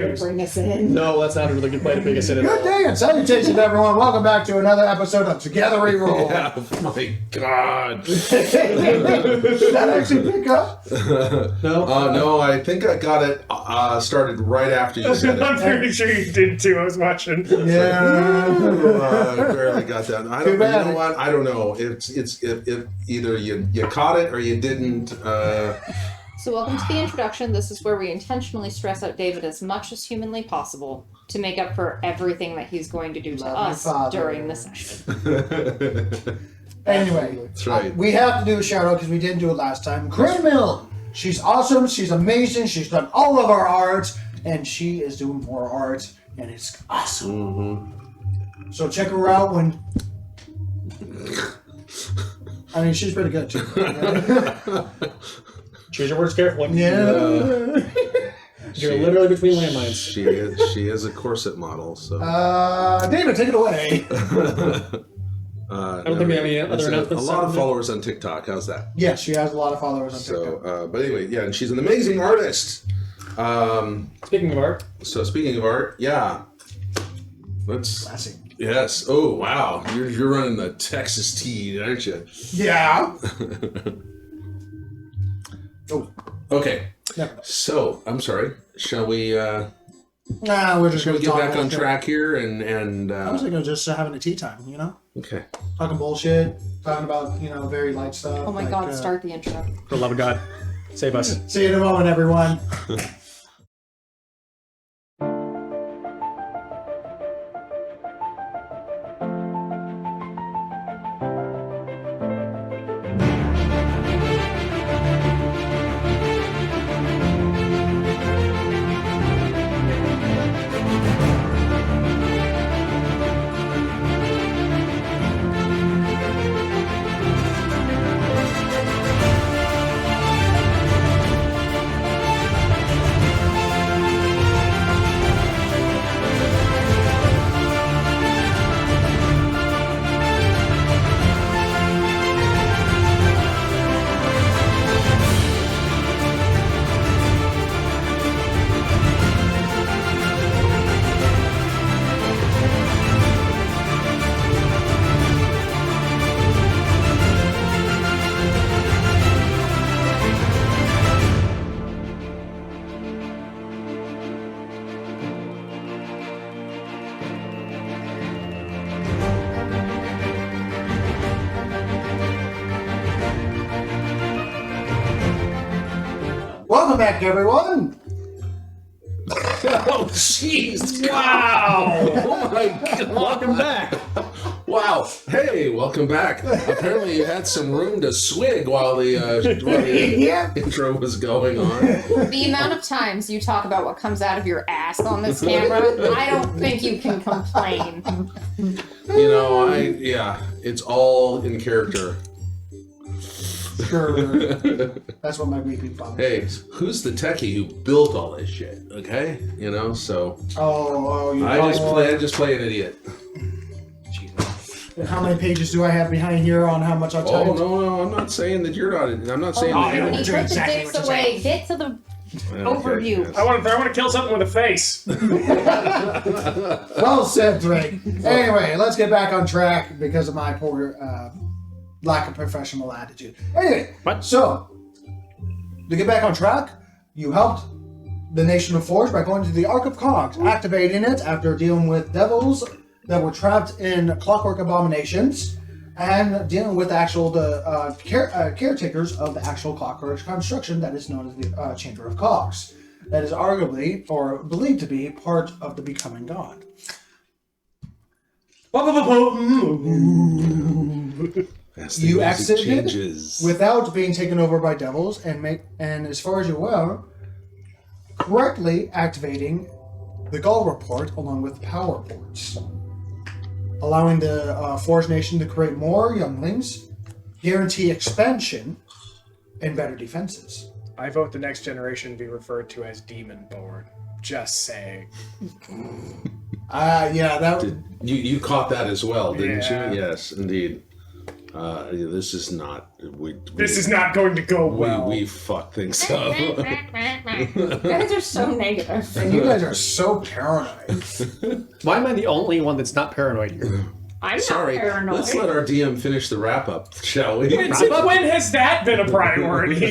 Bring us in. No, that's not a really good way to bring us in at all. Good day and salutations, everyone. Welcome back to another episode of Togetherwerole. Yeah, oh my God. Did that actually pick up? No? No, I think I got it started right after you said I'm it. pretty sure you did too. I was watching. Yeah. I barely got that. I don't. You know what? I don't know. It's if either you caught it or you didn't. So welcome to the introduction. This is where we intentionally stress out David as much as humanly possible to make up for everything that he's going to do to us during the session. Anyway, That's right. we have to do a shout out because we didn't do it last time. Corinne Milne. She's awesome. She's amazing. She's done all of our art, and she is doing more art, and it's awesome. Mm-hmm. So check her out when. I mean, she's pretty good too. Choose your words carefully. Yeah. You're literally between landmines. She is a corset model. So. David, take it away. I don't think we have any other announcements. A lot of followers on TikTok. How's that? Yes, she has a lot of followers on TikTok. So, but anyway, yeah, and she's an amazing artist. Speaking of art. So speaking of art, yeah. Let's. Classic. Yes. Oh wow, you're running the Texas tea, aren't you? Yeah. Oh. Okay. Never. So I'm sorry. Shall we? We're just Shall going we to get back on track here and? I was thinking of just having a tea time, you know, Okay. talking bullshit, talking about very light stuff. Oh my like, God! Start the intro. For the love of God. Save us. See you in a moment, everyone. Welcome back, everyone. Oh jeez! Wow! Oh my God! Welcome back. Wow! Hey, welcome back. Apparently, you had some room to swig while the Yeah. intro was going on. The amount of times you talk about what comes out of your ass on this camera, I don't think you can complain. You know, it's all in character. Sure. That's what my weeping father Hey, says. who's the techie who built all this shit? Okay, you know. So You I just play an idiot. How many pages do I have behind here on how much I typed? Oh no, I'm not saying that you're not. I'm not saying that yeah. When you're. you do put exactly the what dicks you're away, get to the overview. Yes. I want to kill something with a face. Well said, Drake. Anyway, let's get back on track because of my poor lack of professional attitude. Anyway, so to get back on track, you helped the Nation of Forge by going to the Ark of Cogs, activating it after dealing with devils that were trapped in clockwork abominations, and dealing with the caretakers of the actual clockwork construction that is known as the Chamber of Cogs. That is arguably, or believed to be, part of the Becoming God. As the You music exited changes. without being taken over by devils, and as far as you're aware, correctly activating the Gull report along with power ports, allowing the Forge Nation to create more younglings, guarantee expansion, and better defenses. I vote the next generation be referred to as Demon Born. Just saying. Yeah, that. You caught that as well, didn't Yeah. you? Yes, indeed. This is not. This is not going to go well. We fucked things up. You guys are so negative. And you guys are so paranoid. Why am I the only one that's not paranoid here? I'm Sorry. not paranoid. Let's let our DM finish the wrap up, shall we? When has that been a priority?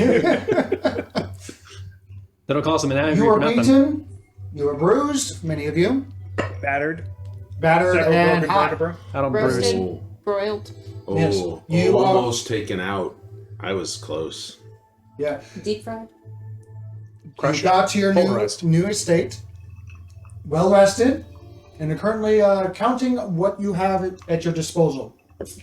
That'll cause some menagerie You for were nothing. beaten. You were bruised. Many of you. Battered. Battered Several and broken hot. vertebrae. I don't Roasted, bruise. broiled, Oh, Yes. You are- almost taken out. I was close. Yeah. deep fried. Crushed. You got to your Pulverized. new estate, well rested, and are currently counting what you have at your disposal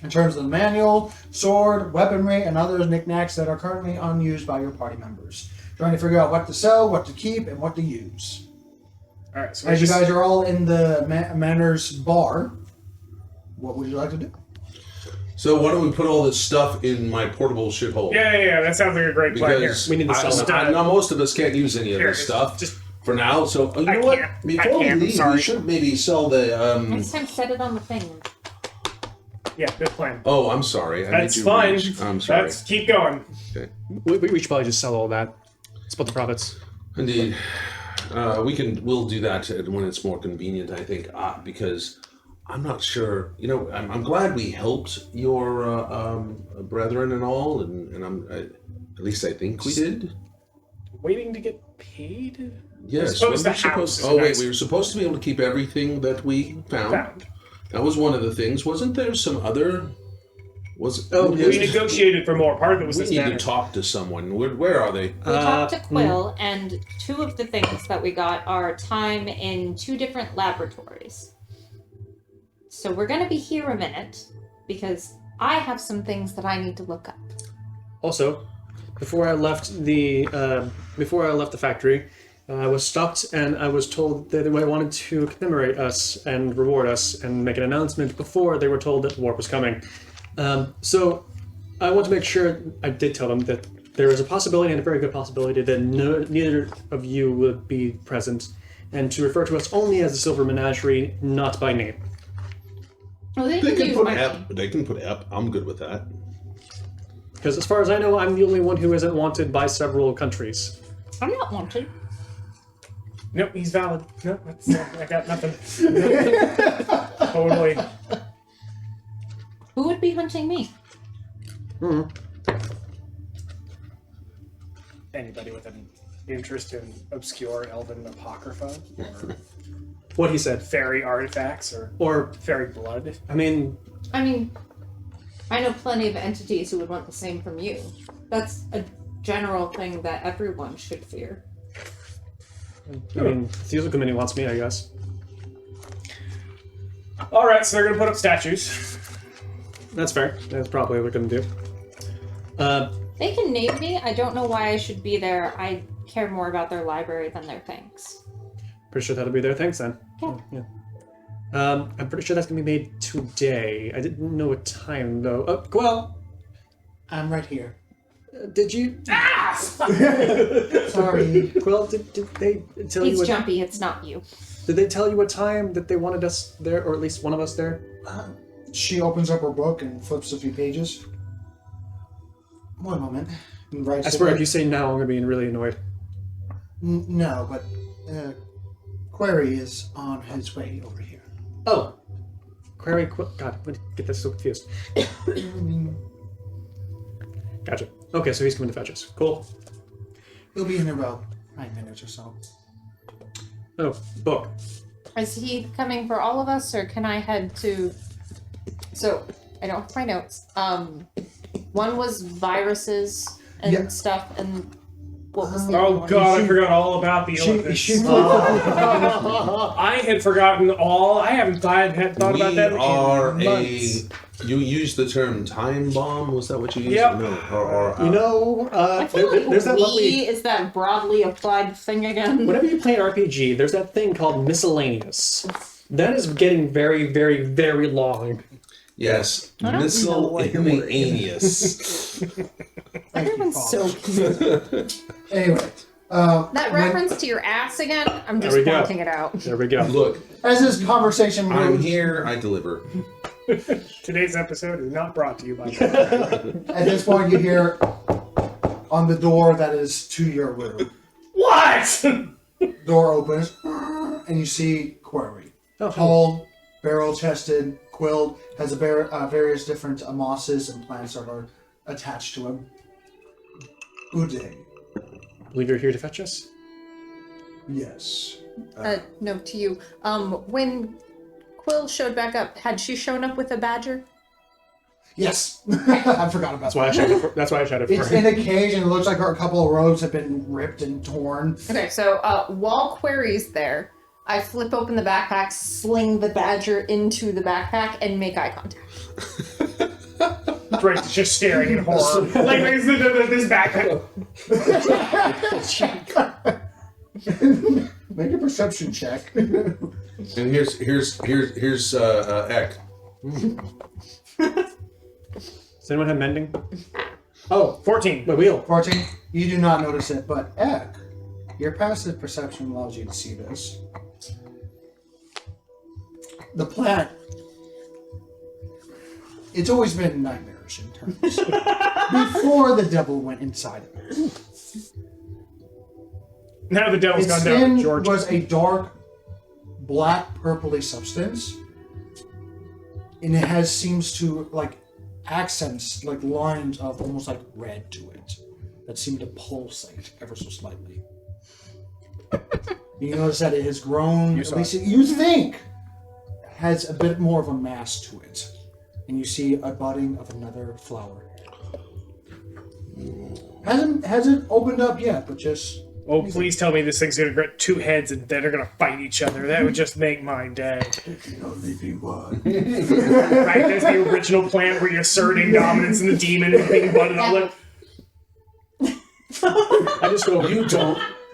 in terms of the manual, sword, weaponry, and other knickknacks that are currently unused by your party members. Trying to figure out what to sell, what to keep, and what to use. All right, so As you guys are all in the Manners bar, what would you like to do? So why don't we put all this stuff in my portable shithole? Yeah. That sounds like a great plan here. Because We need to sell it. I know most of us can't use any of Here, this stuff just- for now. So you I know what? can't. Before we I'm leave, sorry. we should maybe sell the. Next time, set it on the thing. Yeah, good plan. Oh, I'm sorry. I That's made you fine. rage. I'm sorry. Let's keep going. Okay. We should probably just sell all that. Split the profits. Indeed. We'll do that when it's more convenient, I think, because I'm not sure. You know, I'm glad we helped your brethren and all, and at least I think we did. Waiting to get paid? Yes. suppose we the were supposed. house is Oh wait, nice. we were supposed to be able to keep everything that we found. Found. That was one of the things. Wasn't there some other? Was Oh, We negotiated for more. Part of it was we this need matter. to talk to someone. Where are they? We talked to Quill, and two of the things that we got are time in 2 different laboratories. So we're going to be here a minute, because I have some things that I need to look up. Also, before I left the factory, I was stopped and I was told that they wanted to commemorate us and reward us and make an announcement before they were told that the war was coming. So I want to make sure I did tell them that there is a possibility, and a very good possibility, that neither of you would be present, and to refer to us only as the Silver Menagerie, not by name. Oh, they They can can use put my Ep. name. They can put Ep. I'm good with that. Because as far as I know, I'm the only one who isn't wanted by several countries. I'm not wanted. Nope, he's valid. Nope, I got nothing. Totally. Who would be hunting me? Anybody with an interest in obscure elven apocrypha or What he said. fairy artifacts or Or, fairy blood. I mean, I mean, I know plenty of entities who would want the same from you. That's a general thing that everyone should fear. the Theater Committee wants me, I guess. All right, so they're gonna put up statues. That's fair. That's probably what we're going to do. They can name me. I don't know why I should be there. I care more about their library than their things. Pretty sure that'll be there. Thanks, then. Yeah. I'm pretty sure that's going to be made today. I didn't know a time, though. Oh, well, I'm right here. did you... Sorry. Well, did they tell you He's what... jumpy. It's not you. Did they tell you what time that they wanted us there, or at least one of us there? She opens up her book and flips a few pages. One moment. And writes I it swear, down. if you say now, I'm going to be really annoyed. No, but Query is on his way over here. Oh. Query... God, I'm going to get this so confused. Gotcha. Okay, so he's coming to fetch us. Cool. He'll be in about 9 minutes or so. Oh, book. Is he coming for all of us, or can I head to... So, I don't have my notes. One was viruses and Yeah. stuff, and what was the other Oh one? god, I forgot all about the elephants. I had forgotten all. I haven't thought about that in months. You used the term time bomb. Was that what you used? Yep. No. Or You know, I feel like there's that we lovely... is that broadly applied thing again. Whenever you play an RPG, there's that thing called miscellaneous. That is getting very, very, very long. yes, I don't know what you're miscellaneous. Everyone's so cute. Anyway. That reference to your ass again, I'm just There we go. pointing it out. There we go. Look, As this conversation I'm moves, here. I deliver. Today's episode is not brought to you by that. At this point, you hear on the door that is to your room. What? Door opens, and you see Quarry. Oh, Tall, barrel-chested, quilled, has various different mosses and plants that are attached to him. Good day. believe you're here to fetch us? Yes. No, to you. When Quill showed back up, had she shown up with a badger? Yes. I forgot about That's why I shouted. That's why I shouted It's for in her. a cage, and it looks like a couple of robes have been ripped and torn. Okay, so while Query's there, I flip open the backpack, sling the badger into the backpack, and make eye contact. Drake's just staring in horror. Like this backpack. Make a perception check. And here's Eck. Does anyone have mending? Oh, 14. Wait, wheel. 14. You do not notice it, but Eck, your passive perception allows you to see this. The plant, it's always been nightmarish in terms. Before the devil went inside of it. Now the devil's Its gone down skin to Georgia. was a dark, black, purpley substance. And it seems to, like, accents, like lines of almost like red to it that seem to pulsate ever so slightly. You notice that it has grown, at least you think, has a bit more of a mass to it. And you see a budding of another flower. Hasn't opened up yet, but just... Oh, please tell me this thing's gonna get two heads and then they're gonna fight each other. That would just make my day. It can only be one. Right, there's the original plant where you're asserting dominance and the demon and being blood and all that. I just go.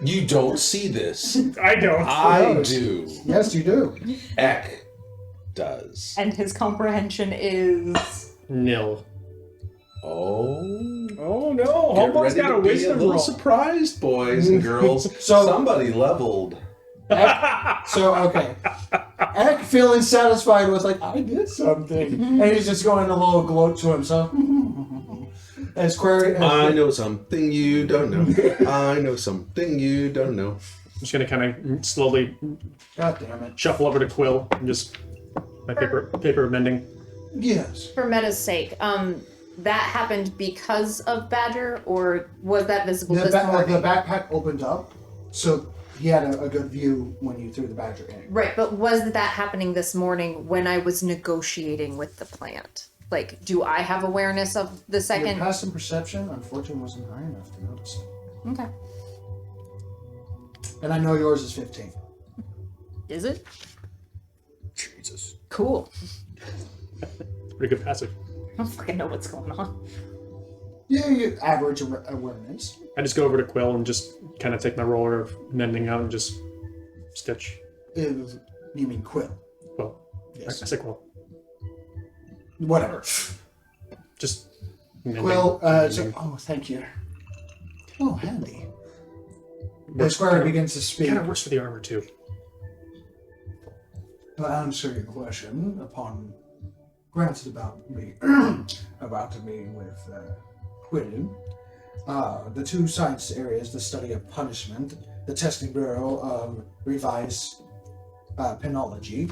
You don't see this. I don't. I do. Yes, you do. Eck does. And his comprehension is... Nil. Oh. Oh no, Get Hobo's ready got to a be wisdom little roll. surprised, boys and girls. So- Somebody leveled. So, okay. Eck feeling satisfied with, like, I did something. And he's just going a little gloat to himself. As Query... I know something you don't know. I know something you don't know. I'm just gonna kind of slowly God damn it. shuffle over to Quill and just my paper of mending. Yes. For meta's sake, that happened because of Badger, or was that visible The this morning? backpack opened up, so he had a good view when you threw the badger in. Right, but was that happening this morning when I was negotiating with the plant? Like, do I have awareness of the Your second? passive perception, unfortunately, wasn't high enough to notice it. Okay. And I know yours is 15. Is it? Jesus. Cool. Pretty good passive. I don't fucking know what's going on. Yeah, you average awareness. I just go over to Quill and just kind of take my roller of mending out and just stitch. You mean Quill. Well, Yes. I say Quill. Whatever. Just mending. Quill, oh, thank you. Oh, handy. The Works- square kinda- begins to speak. Kind of works for the armor too. To answer your question, upon granted about me, about me with Quinn, the two science areas, the study of punishment, the testing bureau of revised penology,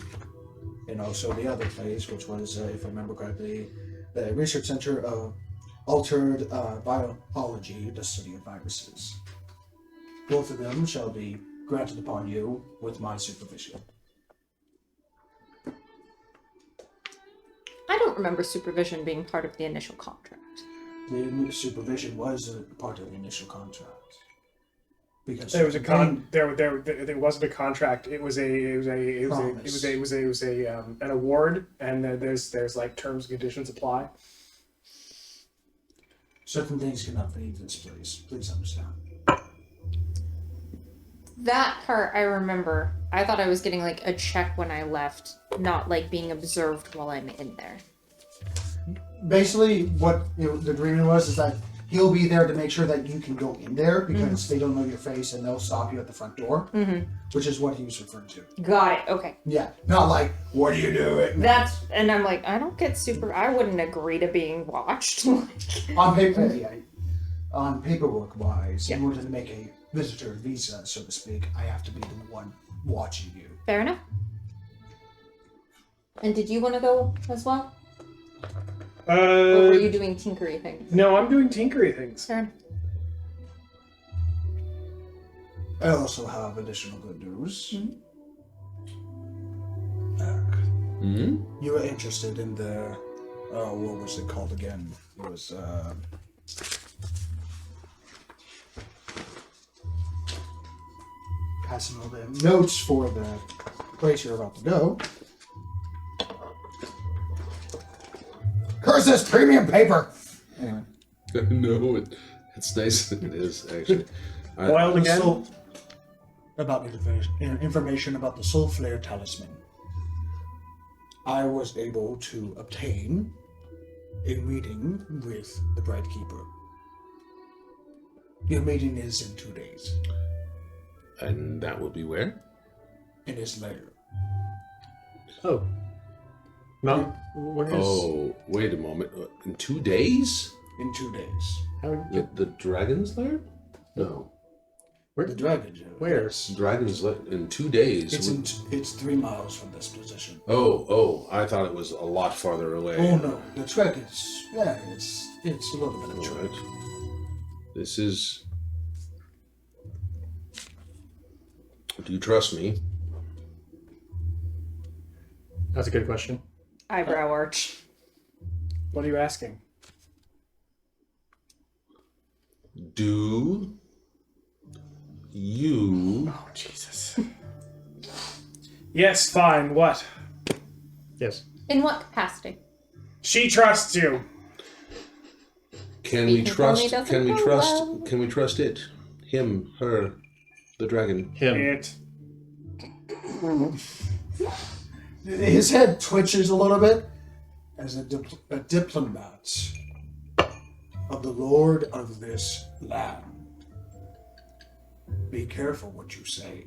and also the other place, which was, if I remember correctly, the research center of altered biology, the study of viruses. Both of them shall be granted upon you with my supervision. I don't remember supervision being part of the initial contract. The supervision was a part of the initial contract. Because There was a there wasn't a contract. It was an award, and there's like terms and conditions apply. certain things cannot leave this place. Please understand. That part I remember. I thought I was getting like a check when I left, not like being observed while I'm in there. Basically, what the agreement was is that he'll be there to make sure that you can go in there because they don't know your face and they'll stop you at the front door, which is what he was referring to. Got it. Okay. Yeah, not like, what are you doing? And I'm like, I don't get super. I wouldn't agree to being watched. On paper, on paperwork wise, in order to make a visitor visa, so to speak, I have to be the one watching you. Fair enough. And did you want to go as well? Or were you doing tinkery things? No, I'm doing tinkery things. Fair enough. I also have additional good news. You were interested in the, what was it called again? It was, passing all the notes for the place you're about to go. Curse this premium paper! Anyway. No, it's nice. It is, actually. Boiled again? So, about information about the Soul Flare Talisman. I was able to obtain a meeting with the Bright Keeper. Your meeting is in 2 days. And that would be where? In his lair. Oh. No. Where is... Oh, wait a moment. In 2 days? In 2 days. How, The dragon's lair? No. where, The dragon. where? Dragon's lair in 2 days. It's 3 miles from this position. Oh, I thought it was a lot farther away. Oh no, the trek is it's a little bit of a trek. Alright. This is... Do you trust me? That's a good question. Eyebrow arch. What are you asking? Do you... Oh, Jesus. Yes, fine. What? Yes. In what capacity? She trusts you. Can we Speaking for me trust... doesn't Can we go trust... well. Can we trust it? Him, her, the dragon. Him. It. His head twitches a little bit as a diplomat of the Lord of this land. Be careful what you say.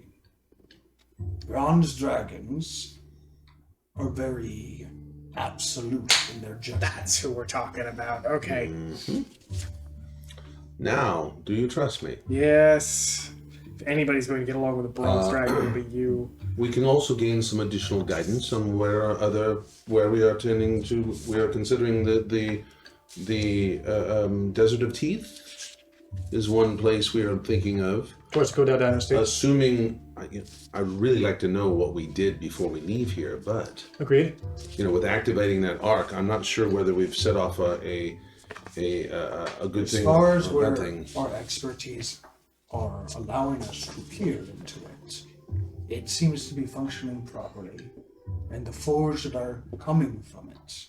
Bronze dragons are very absolute in their judgment. That's who we're talking about. Okay. Now, do you trust me? Yes. If anybody's going to get along with a bronze dragon, it'll be you. We can also gain some additional guidance on where we are tending to. We are considering the Desert of Teeth is one place we are thinking of. Towards Kodal Dynasty. Assuming, I'd really like to know what we did before we leave here, but Agreed. with activating that arc, I'm not sure whether we've set off a good As thing. far as or a where bad thing. our expertise are allowing us to peer into it, it seems to be functioning properly. And the forge that are coming from it,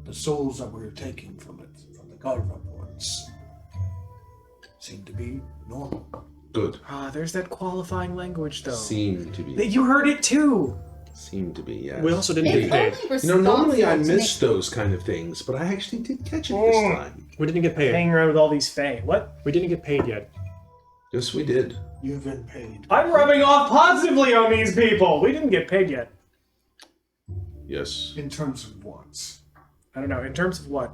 the souls that we're taking from it, from the Galva boards, seem to be normal. Good. Ah, there's that qualifying language, though. Seem to be. You heard it too. Seem to be, yes. We also didn't It's get paid. only Normally I responsible to miss those kind of things, but I actually did catch it this time. We didn't get paid. Hanging around with all these fae. What? We didn't get paid yet. Yes, we did. You've been paid. I'm rubbing off positively on these people. We didn't get paid yet. Yes. In terms of what? I don't know. In terms of what?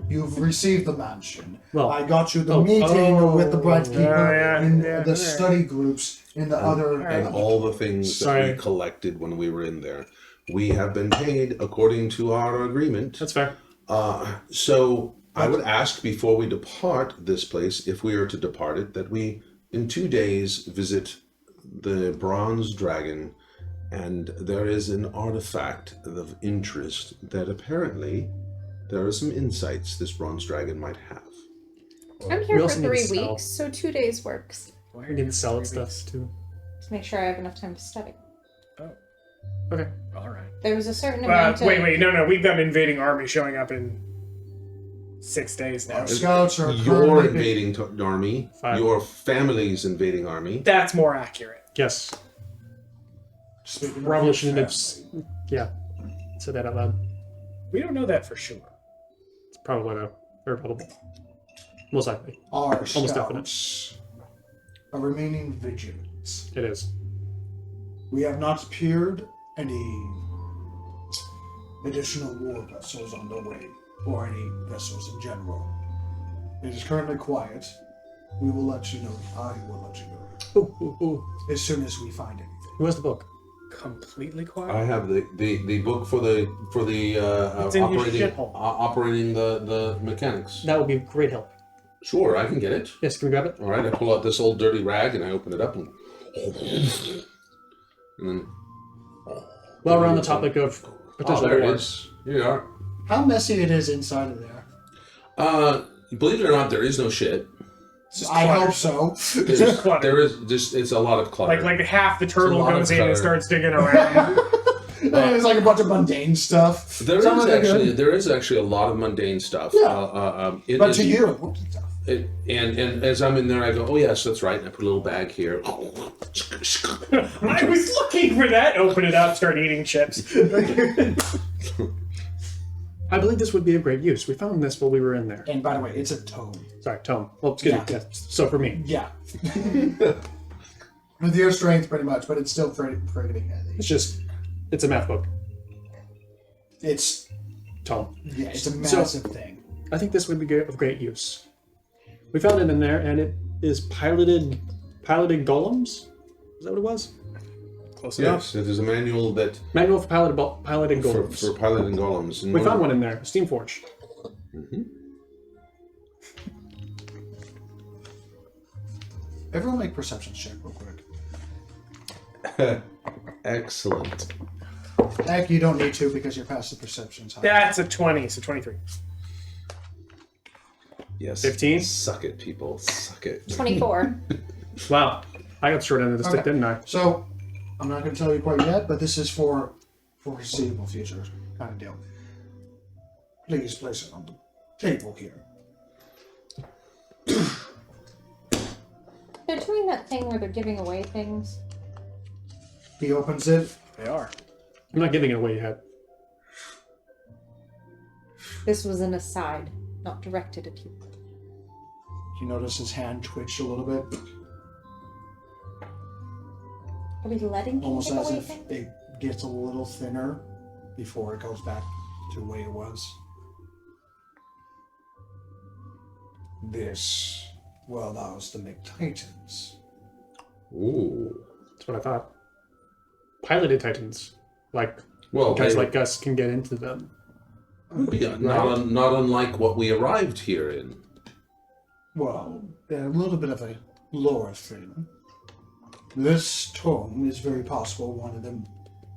You've received the mansion. Well, I got you the meeting with the Bright Keeper yeah, and yeah, the yeah. study groups in the other. And all the things Sorry. that we collected when we were in there. We have been paid according to our agreement. that's fair. So I would ask before we depart this place, if we are to depart it, that we, in 2 days, visit the Bronze Dragon. And there is an artifact of interest that apparently there are some insights this Bronze Dragon might have. I'm We here for also need to 3 sell. weeks, so 2 days works. We need to sell stuff too. To make sure I have enough time to study. Okay. All right. There was a certain amount of... Wait. No. We've got an invading army showing up in 6 days now. Our scouts are Your currently invading army, 5. your family's invading army. That's more accurate. Yes. speaking of Probably your shouldn't have. Yeah. Said that out loud. We don't know that for sure. It's probably though. Very probable. Most likely. Our Almost scouts are remaining vigilant. It is. We have not appeared any additional war vessels on the way, or any vessels in general. It is currently quiet. We will let you know. I will let you know. Ooh. As soon as we find anything. Who has the book? Completely quiet. I have the book for the It's in his shithole. operating the mechanics. That would be a great help. Sure, I can get it. Yes, can we grab it? All right, I pull out this old dirty rag and I open it up and then. While we're on the topic of potential there it wars. is. Here you are. How messy it is inside of there. Believe it or not, there is no shit. I hope so. Clutter. There is just it's a lot of clutter. Like half the turtle lot of goes in and clutter. starts digging around. It's like a bunch of mundane stuff. There Sounds like a good- there is actually a lot of mundane stuff. Yeah. But to you, important stuff. and as I'm in there, I go, oh yes, that's right. And I put a little bag here. I was looking for that. Open it up, start eating chips. I believe this would be a great use. We found this while we were in there. And by the way, it's a tome. Sorry, tome. Well, excuse me. Yeah. Yeah. So for me, Yeah. With your strength, pretty much, but it's still pretty heavy. it's a math book. It's Tome. yeah, it's a massive thing. I think this would be of great use. We found it in there, and it is piloted golems. Is that what it was? Close enough. Yes, it is a manual that Manual for piloting for golems. piloting golems. And We found one in there. Steamforge. Everyone make perception check real quick. Excellent. Heck, you don't need to because you're past the perceptions. High. That's a 20, so 23. Yes. 15? Suck it, people. Suck it. 24. Wow. I got the short end of the stick, Okay. didn't I? So, I'm not going to tell you quite yet, but this is for foreseeable future kind of deal. Please place it on the table here. They're doing that thing where they're giving away things. He opens it. They are. I'm not giving it away yet. This was an aside, not directed at you. You notice his hand twitch a little bit, Are we letting him almost give as away if things? it gets a little thinner before it goes back to the way it was. This will allow us to make titans. Ooh. That's what I thought. Piloted titans. Like, Well, guys they like us can get into them. would be not unlike what we arrived here in. Well, a little bit of a lore thing. This tome is very possible one of the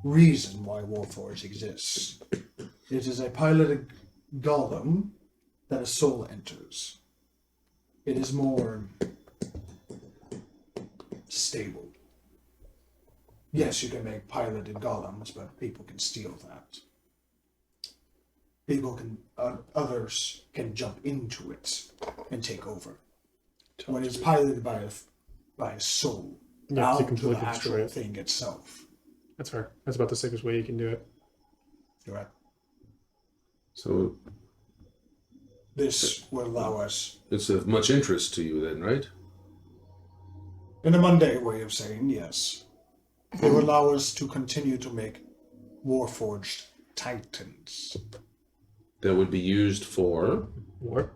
reason why Warforged exists. It is a piloted golem that a soul enters. It is more stable. Yes, you can make piloted golems, but people can steal that. People can, others can jump into it and take over. When it's piloted by a soul, Yeah, out to to completely the actual destroy it. thing itself. That's fair. That's about the safest way you can do it. You're right. So This will allow us, it's of much interest to you then, right? in a mundane way of saying yes, it will allow us to continue to make Warforged titans. That would be used for War.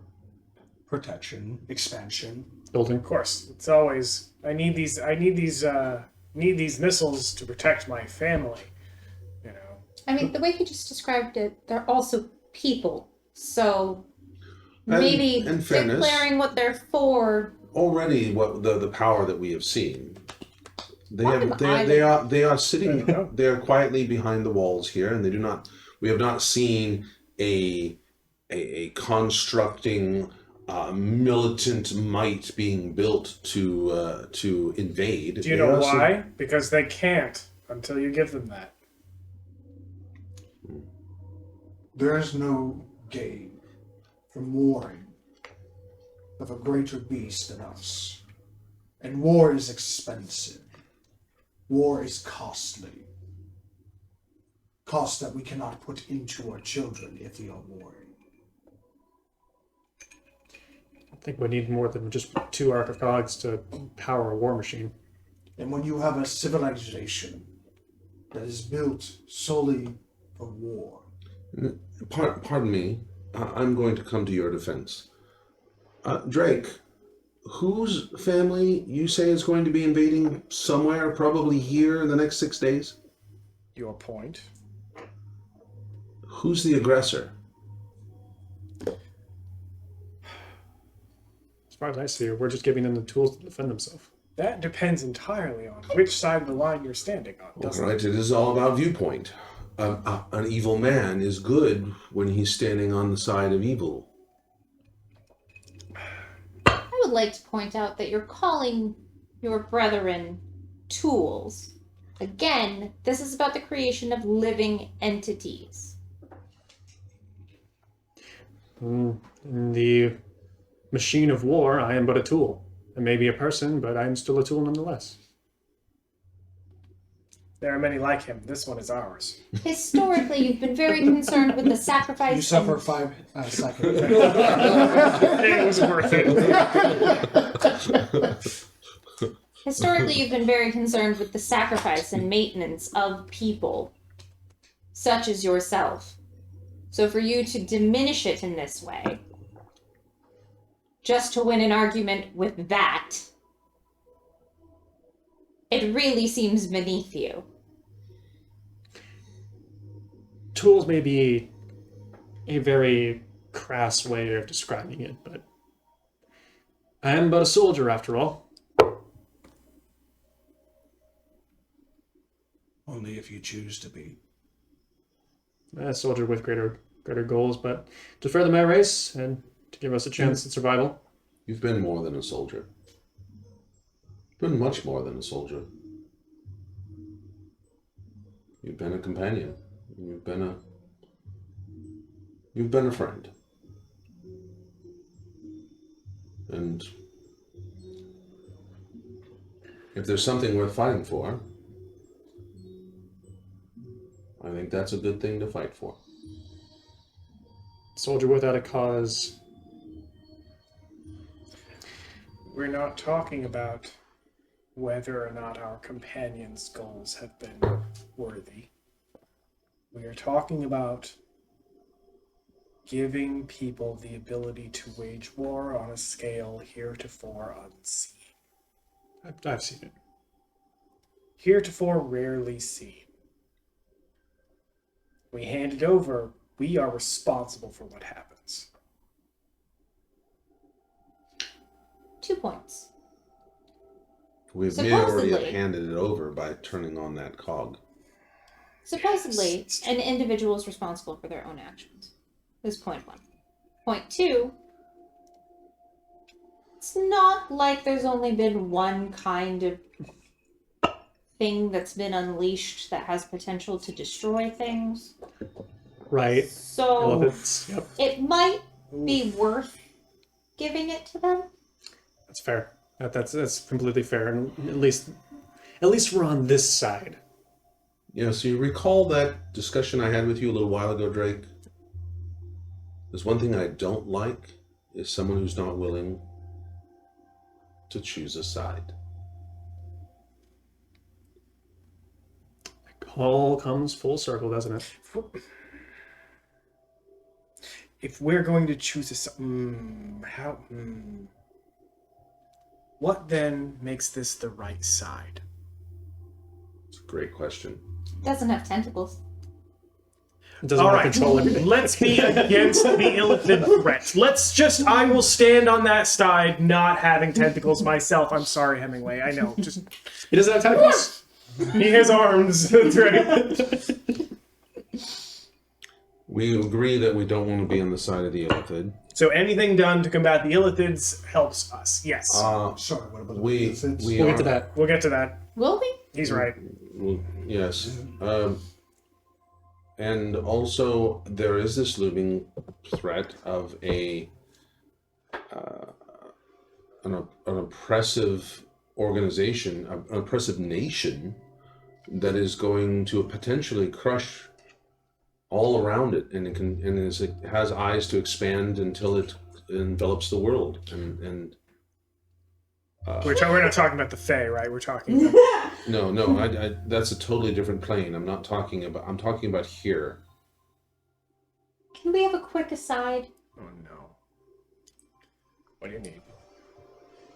Protection, expansion. Building. Of course, it's always I need these missiles to protect my family. You know. I mean, the way he just described it, they're also people. So And- maybe in fairness- declaring what they're for. already what the power that we have seen. They Why have am I they are sitting There you go. they are quietly behind the walls here, and we have not seen a constructing militant might being built to invade. Do you They know are why? Because they can't until you give them that. There is no gain from warring of a greater beast than us. And war is expensive. War is costly. Cost that we cannot put into our children if we are warring. think we need more than just 2 arc of cogs to power a war machine. And when you have a civilization that is built solely for war, Pardon me. I'm going to come to your defense. Drake, whose family you say is going to be invading somewhere, probably here in the next 6 days? Your point. Who's the aggressor? As far as I see, we're just giving them the tools to defend themselves. That depends entirely on which side of the line you're standing on, All doesn't right, it is all about viewpoint. An evil man is good when he's standing on the side of evil. I would like to point out that you're calling your brethren tools. Again, this is about the creation of living entities. In the machine of war, I am but a tool. I may be a person, but I am still a tool nonetheless. There are many like him. This one is ours. Historically, you've been very concerned with the sacrifice. you suffer 5 seconds. It was worth it. Historically, you've been very concerned with the sacrifice and maintenance of people, such as yourself. So for you to diminish it in this way, just to win an argument with that, it really seems beneath you. Tools may be a very crass way of describing it, but I am but a soldier after all. Only if you choose to be. A soldier with greater goals, but to further my race and to give us a chance at survival. You've been more than a soldier. You've been much more than a soldier. You've been a companion. You've been a friend. And if there's something worth fighting for, I think that's a good thing to fight for. Soldier without a cause. We're not talking about whether or not our companions' goals have been worthy. We are talking about giving people the ability to wage war on a scale heretofore unseen. I've seen it. Heretofore rarely seen. We hand it over, we are responsible for what happens. 2 points. We've already Supposedly- handed it over by turning on that cog. Supposedly, Yes. an individual is responsible for their own actions. This is point 1. Point 2, it's not like there's only been one kind of thing that's been unleashed that has potential to destroy things. Right. So Elephants. Yep. it might be worth giving it to them. That's fair. That's completely fair. And at least we're on this side. Yeah, so you recall that discussion I had with you a little while ago, Drake? There's one thing I don't like is someone who's not willing to choose a side. It all comes full circle, doesn't it? If we're going to choose what then makes this the right side? It's a great question. It doesn't have tentacles. It doesn't want to control everything. Let's be against the illithid threat. I will stand on that side, not having tentacles myself. I'm sorry, Hemingway. I know. Just He doesn't have tentacles. he has arms. That's right. We agree that we don't want to be on the side of the illithid. So anything done to combat the illithids helps us. Yes. Sorry, what about We the fence? We'll get to that. We'll get to that. Will we? He's right. Well, yes. And also, there is this looming threat of an oppressive organization, an oppressive nation that is going to potentially crush all around it, and it has eyes to expand until it envelops the world, and We're not talking about the Fae, right? We're talking about... no, I that's a totally different plane. I'm talking about here. Can we have a quick aside? Oh, no. What do you need?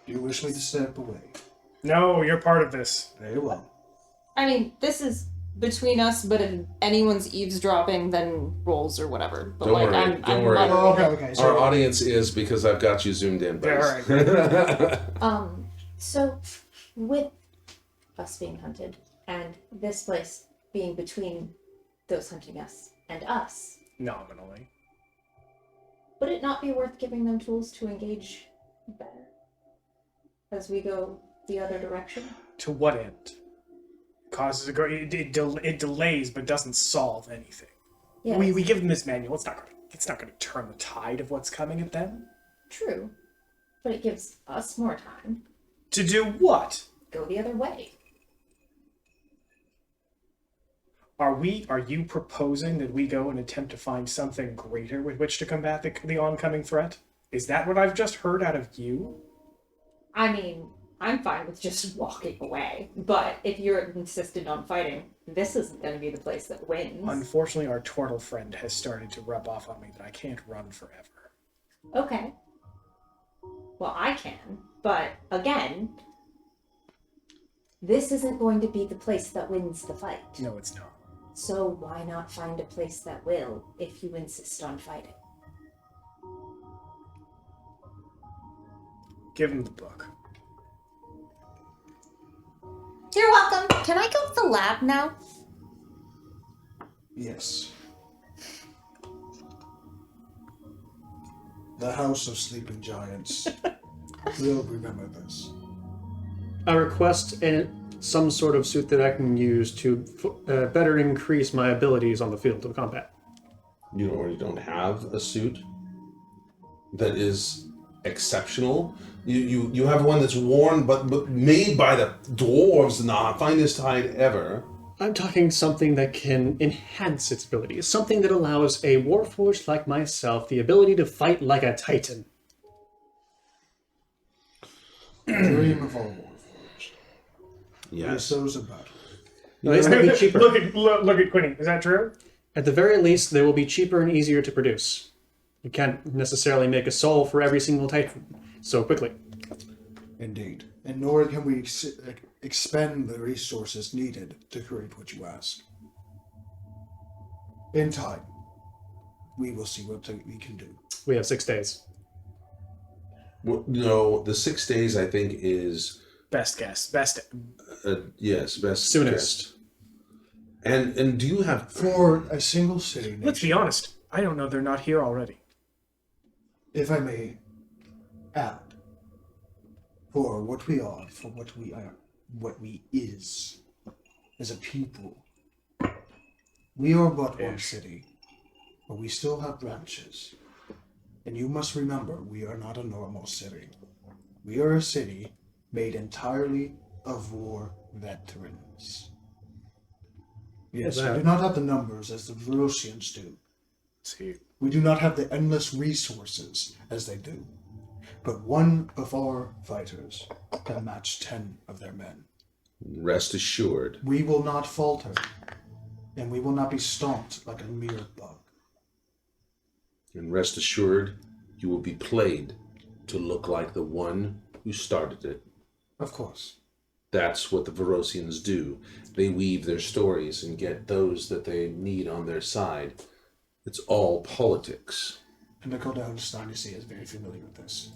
Do you wish me to step away? No, you're part of this. Very well. I mean, this is between us, but if anyone's eavesdropping, then rolls or whatever. But Don't like, worry, don't I'm worry. Oh, moderating. okay. Our So, audience is, because I've got you zoomed in. Yeah, Buddies. So with us being hunted and this place being between those hunting us and us, Nominally. would it not be worth giving them tools to engage better as we go the other direction? To what end? Causes a great... It delays, but doesn't solve anything. Yes, We give them this manual. It's not going to turn the tide of what's coming at them. true, but it gives us more time. To do what? Go the other way. Are you proposing that we go and attempt to find something greater with which to combat the oncoming threat? Is that what I've just heard out of you? I mean, I'm fine with just walking away, but if you're insistent on fighting, this isn't going to be the place that wins. Unfortunately, our turtle friend has started to rub off on me that I can't run forever. Okay. Well, I can, but again, this isn't going to be the place that wins the fight. No, it's not. So why not find a place that will, if you insist on fighting? Give him the book. You're welcome. Can I go to the lab now? yes. The House of Sleeping Giants will remember this. I request some sort of suit that I can use to better increase my abilities on the field of combat. You already don't have a suit that is exceptional. You have one that's worn, but made by the dwarves, the finest hide ever. I'm talking something that can enhance its abilities, something that allows a warforged like myself the ability to fight like a titan. Dream of all warforged. Yes. Those about. These will be cheaper. Look at Quinny. Is that true? At the very least, they will be cheaper and easier to produce. You can't necessarily make a soul for every single titan so quickly. Indeed. And nor can we expend the resources needed to create what you ask. In time, we will see what we can do. We have 6 days. Well, no, the 6 days I think is Best guess. yes, best Soonest. guess. And do you have For a single city nation, Let's be honest. I don't know they're not here already. if I may add, for what we are, for what we are, what we is, as a people, we are but one city, but we still have branches. And you must remember, we are not a normal city. We are a city made entirely of war veterans. Yes, we do not have the numbers as the Verosians do. See, We do not have the endless resources as they do. But one of our fighters can match 10 of their men. rest assured? We will not falter, and we will not be stomped like a mere bug. And rest assured, you will be played to look like the one who started it. Of course. That's what the Verosians do. They weave their stories and get those that they need on their side. It's all politics. And the Codehouse Dynasty is very familiar with this.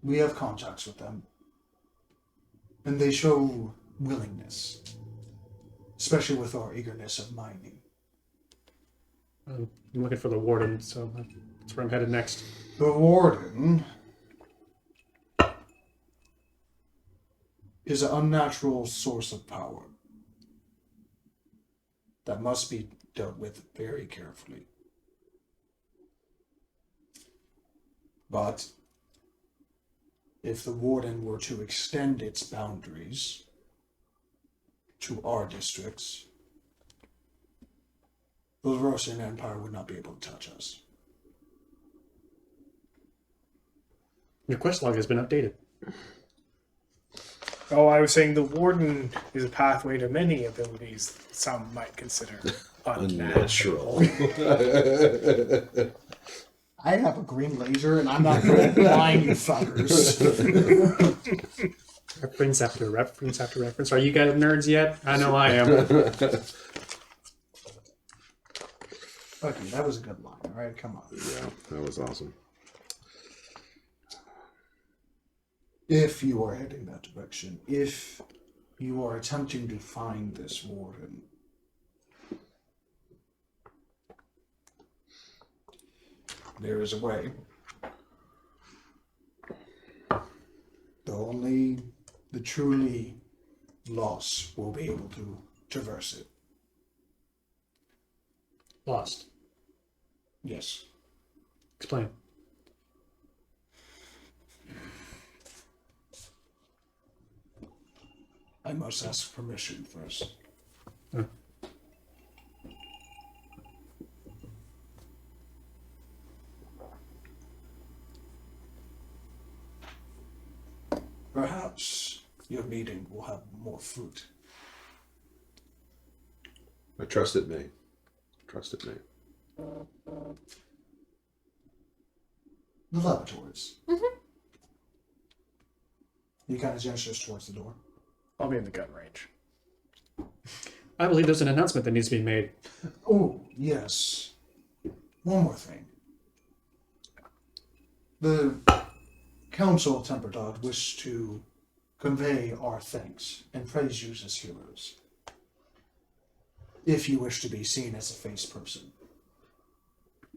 We have contacts with them, and they show willingness, especially with our eagerness of mining. I'm looking for the warden, so that's where I'm headed next. The Warden is an unnatural source of power that must be dealt with very carefully. But if the Warden were to extend its boundaries to our districts, the Russian Empire would not be able to touch us. Your quest log has been updated. Oh, I was saying the warden is a pathway to many abilities some might consider unnatural. Unnatural. I have a green laser, and I'm not going to blind you fuckers. Reference after reference after reference. Are you guys nerds yet? I know I am. Okay, that was a good line. All right, come on. Yeah, that was awesome. If you are heading that direction, if you are attempting to find this warden, there is a way. Only the truly lost will be able to traverse it. Lost. Yes. Explain. I must ask permission first. Perhaps your meeting will have more fruit. I trust it may. Trust it may. The laboratories. He kind of gestures towards the door. I'll be in the gun range. I believe there's an announcement that needs to be made. Oh, yes. One more thing. The Council of Temperdod wish to convey our thanks and praise you as heroes. If you wish to be seen as a face person.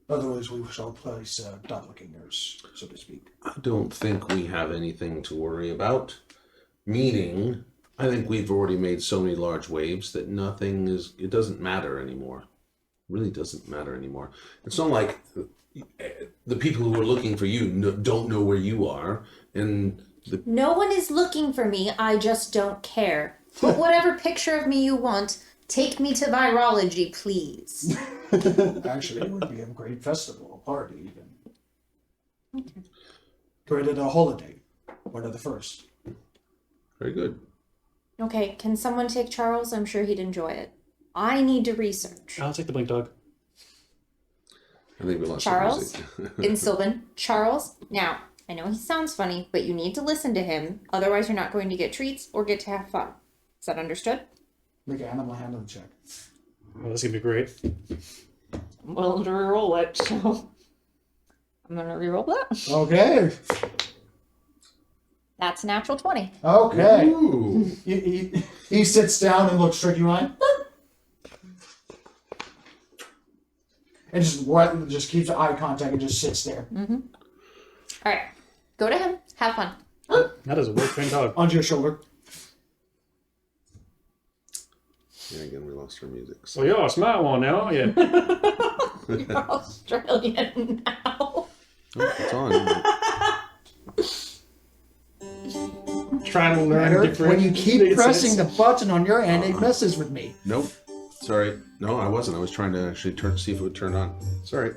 Otherwise, we shall place doppelgangers, so to speak. I don't think we have anything to worry about. Meaning, I think we've already made so many large waves that it doesn't matter anymore. It really doesn't matter anymore. It's not like the people who are looking for you don't know where you are, and No one is looking for me, I just don't care. Put whatever picture of me you want. Take me to virology, please. Actually, it would be a great festival, a party even. Created a holiday. One of the first. very good. Okay, can someone take Charles? I'm sure he'd enjoy it. I need to research. I'll take the blink dog. I think we lost Charles the music. and Sylvan. Charles, now, I know he sounds funny, but you need to listen to him. Otherwise, you're not going to get treats or get to have fun. Is that understood? Make an animal handling check. Well, this is gonna be great. I'm willing to re-roll it, so I'm going to re-roll that. Okay. That's a natural 20. Okay. Ooh. He sits down and looks straight at you, Ryan. And just keeps eye contact and just sits there. All right, go to him. Have fun. That is a well-trained dog. Onto your shoulder. Yeah, again, we lost our music. So you're a smart one now, aren't you? You're Australian now. Oh, it's on. Trying to learn different. When you keep phrases. pressing the button on your end, it messes with me. Nope. Sorry. No, I wasn't. I was trying to actually see if it would turn on. Sorry.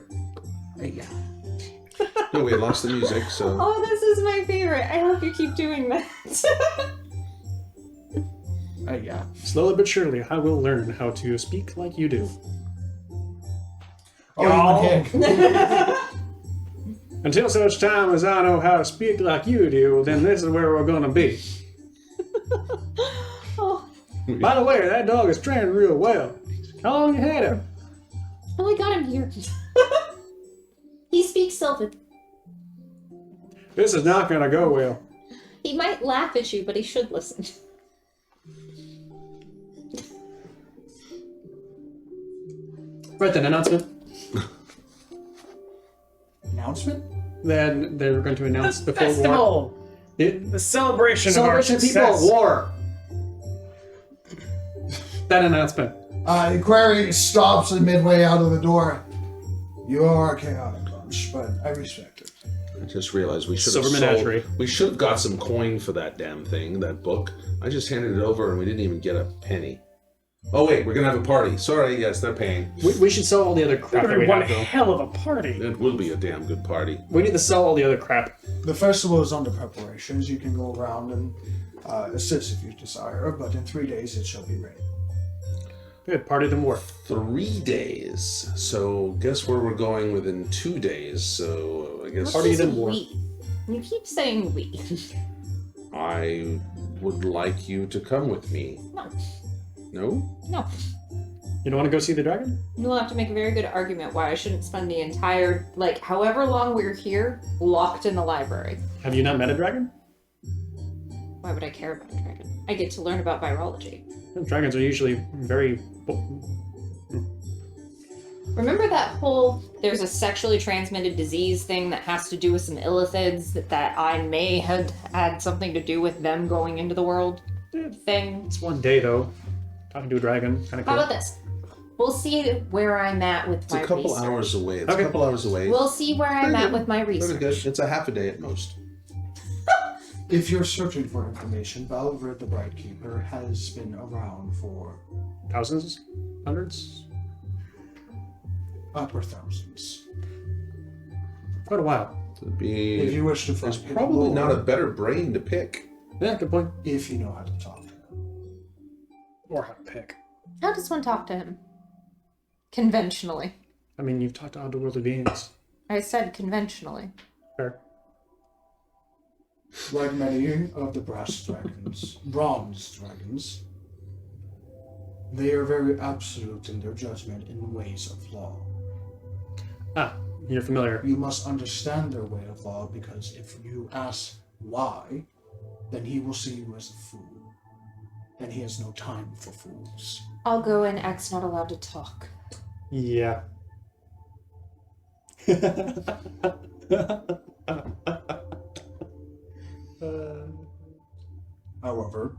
Yeah. No, we had lost the music, so. Oh, this is my favorite. I hope you keep doing that. Yeah. Slowly but surely, I will learn how to speak like you do. Oh, you can kick. Until such time as I know how to speak like you do, then this is where we're gonna be. Oh, By the way, that dog is trained real well. How long you had him? oh, I got him here. He speaks Sylvan. This is not gonna go well. He might laugh at you, but he should listen. Right then, announcement. Announcement? Then they were going to announce before war. Festival! It, The celebration, celebration of of our people success. at war. That announcement. Query stops midway out of the door. You are a chaotic bunch, but I respect it. I just realized we should Silver have Menagerie. We should have got some coin for that damn thing, that book. I just handed it over and we didn't even get a penny. Oh wait, we're gonna have a party. Sorry, yes, they're paying. We should sell all the other crap that That'd we be one have, though. hell of a party. It will be a damn good party. We need to sell all the other crap. The festival is under preparations. You can go around and assist if you desire, but in 3 days it shall be ready. Good, party them more. 3 days. So guess where we're going within 2 days. So I guess Party What is them more. we? You keep saying we. I would like you to come with me. No. No? No. You don't want to go see the dragon? You'll have to make a very good argument why I shouldn't spend the entire, like, however long we're here, locked in the library. Have you not met a dragon? Why would I care about a dragon? I get to learn about virology. Dragons are usually very... Remember that whole there's a sexually transmitted disease thing that has to do with some illithids that I may have had something to do with them going into the world thing? It's one day, though. Talking to a dragon. Kind of How cool. about this? We'll see where I'm at with It's my a couple research. hours away. It's Okay. a couple hours away. We'll see where I'm Very at good. with my Very research. good. It's a half a day at most. If you're searching for information, Valverde the Brightkeeper has been around for Thousands? Hundreds? upper thousands. Quite a while. It'd be. If you wish to find There's him probably more, not a better brain to pick. Yeah, good point. if you know how to talk to him. Or how to pick. How does one talk to him? Conventionally. I mean, you've talked to otherworldly beings. I said conventionally. Fair. Like many of the bronze dragons, they are very absolute in their judgment in ways of law. Ah, you're familiar. You must understand their way of law, because if you ask why, then he will see you as a fool. And he has no time for fools. I'll go and X not allowed to talk. Yeah. However,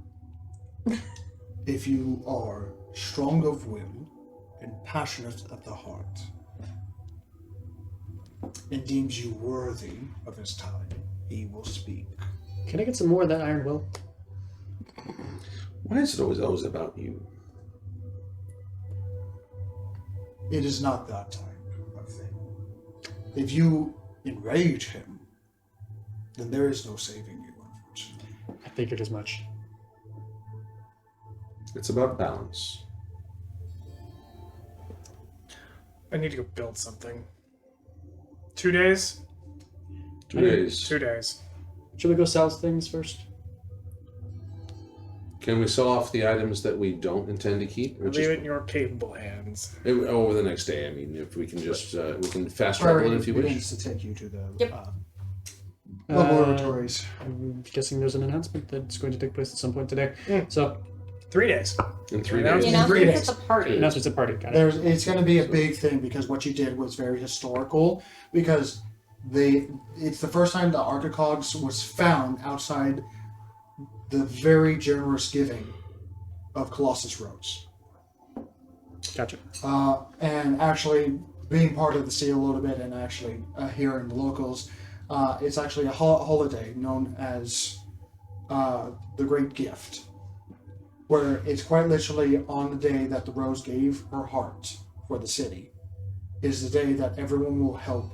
if you are strong of will and passionate of the heart, and deems you worthy of his time, he will speak. Can I get some more of that iron will? Why is it always about you? It is not that type of thing. If you enrage him, then there is no saving you, unfortunately. I figured as much. It's about balance. I need to go build something. 2 days? 2 days. 2 days. Should we go sell things first? Can we sell off the items that we don't intend to keep? Or Leave just it in your capable hands. over the next day? I mean, if we can just we can fast travel in if you wish. begins to take you to the Yep. laboratories. I'm guessing there's an announcement that's going to take place at some point today. Mm. So, 3 days. In 3 Yeah, days. The In 3 announcement days. at the party. announcement's a party. Got it. It's going to be a big thing, because what you did was very historical, because it's the first time the Archicogs was found outside the very generous giving of Colossus Rhodes. Gotcha. And actually being part of the sea a little bit, and actually hearing the locals, it's actually a holiday known as the Great Gift, where it's quite literally on the day that the Rose gave her heart for the city, is the day that everyone will help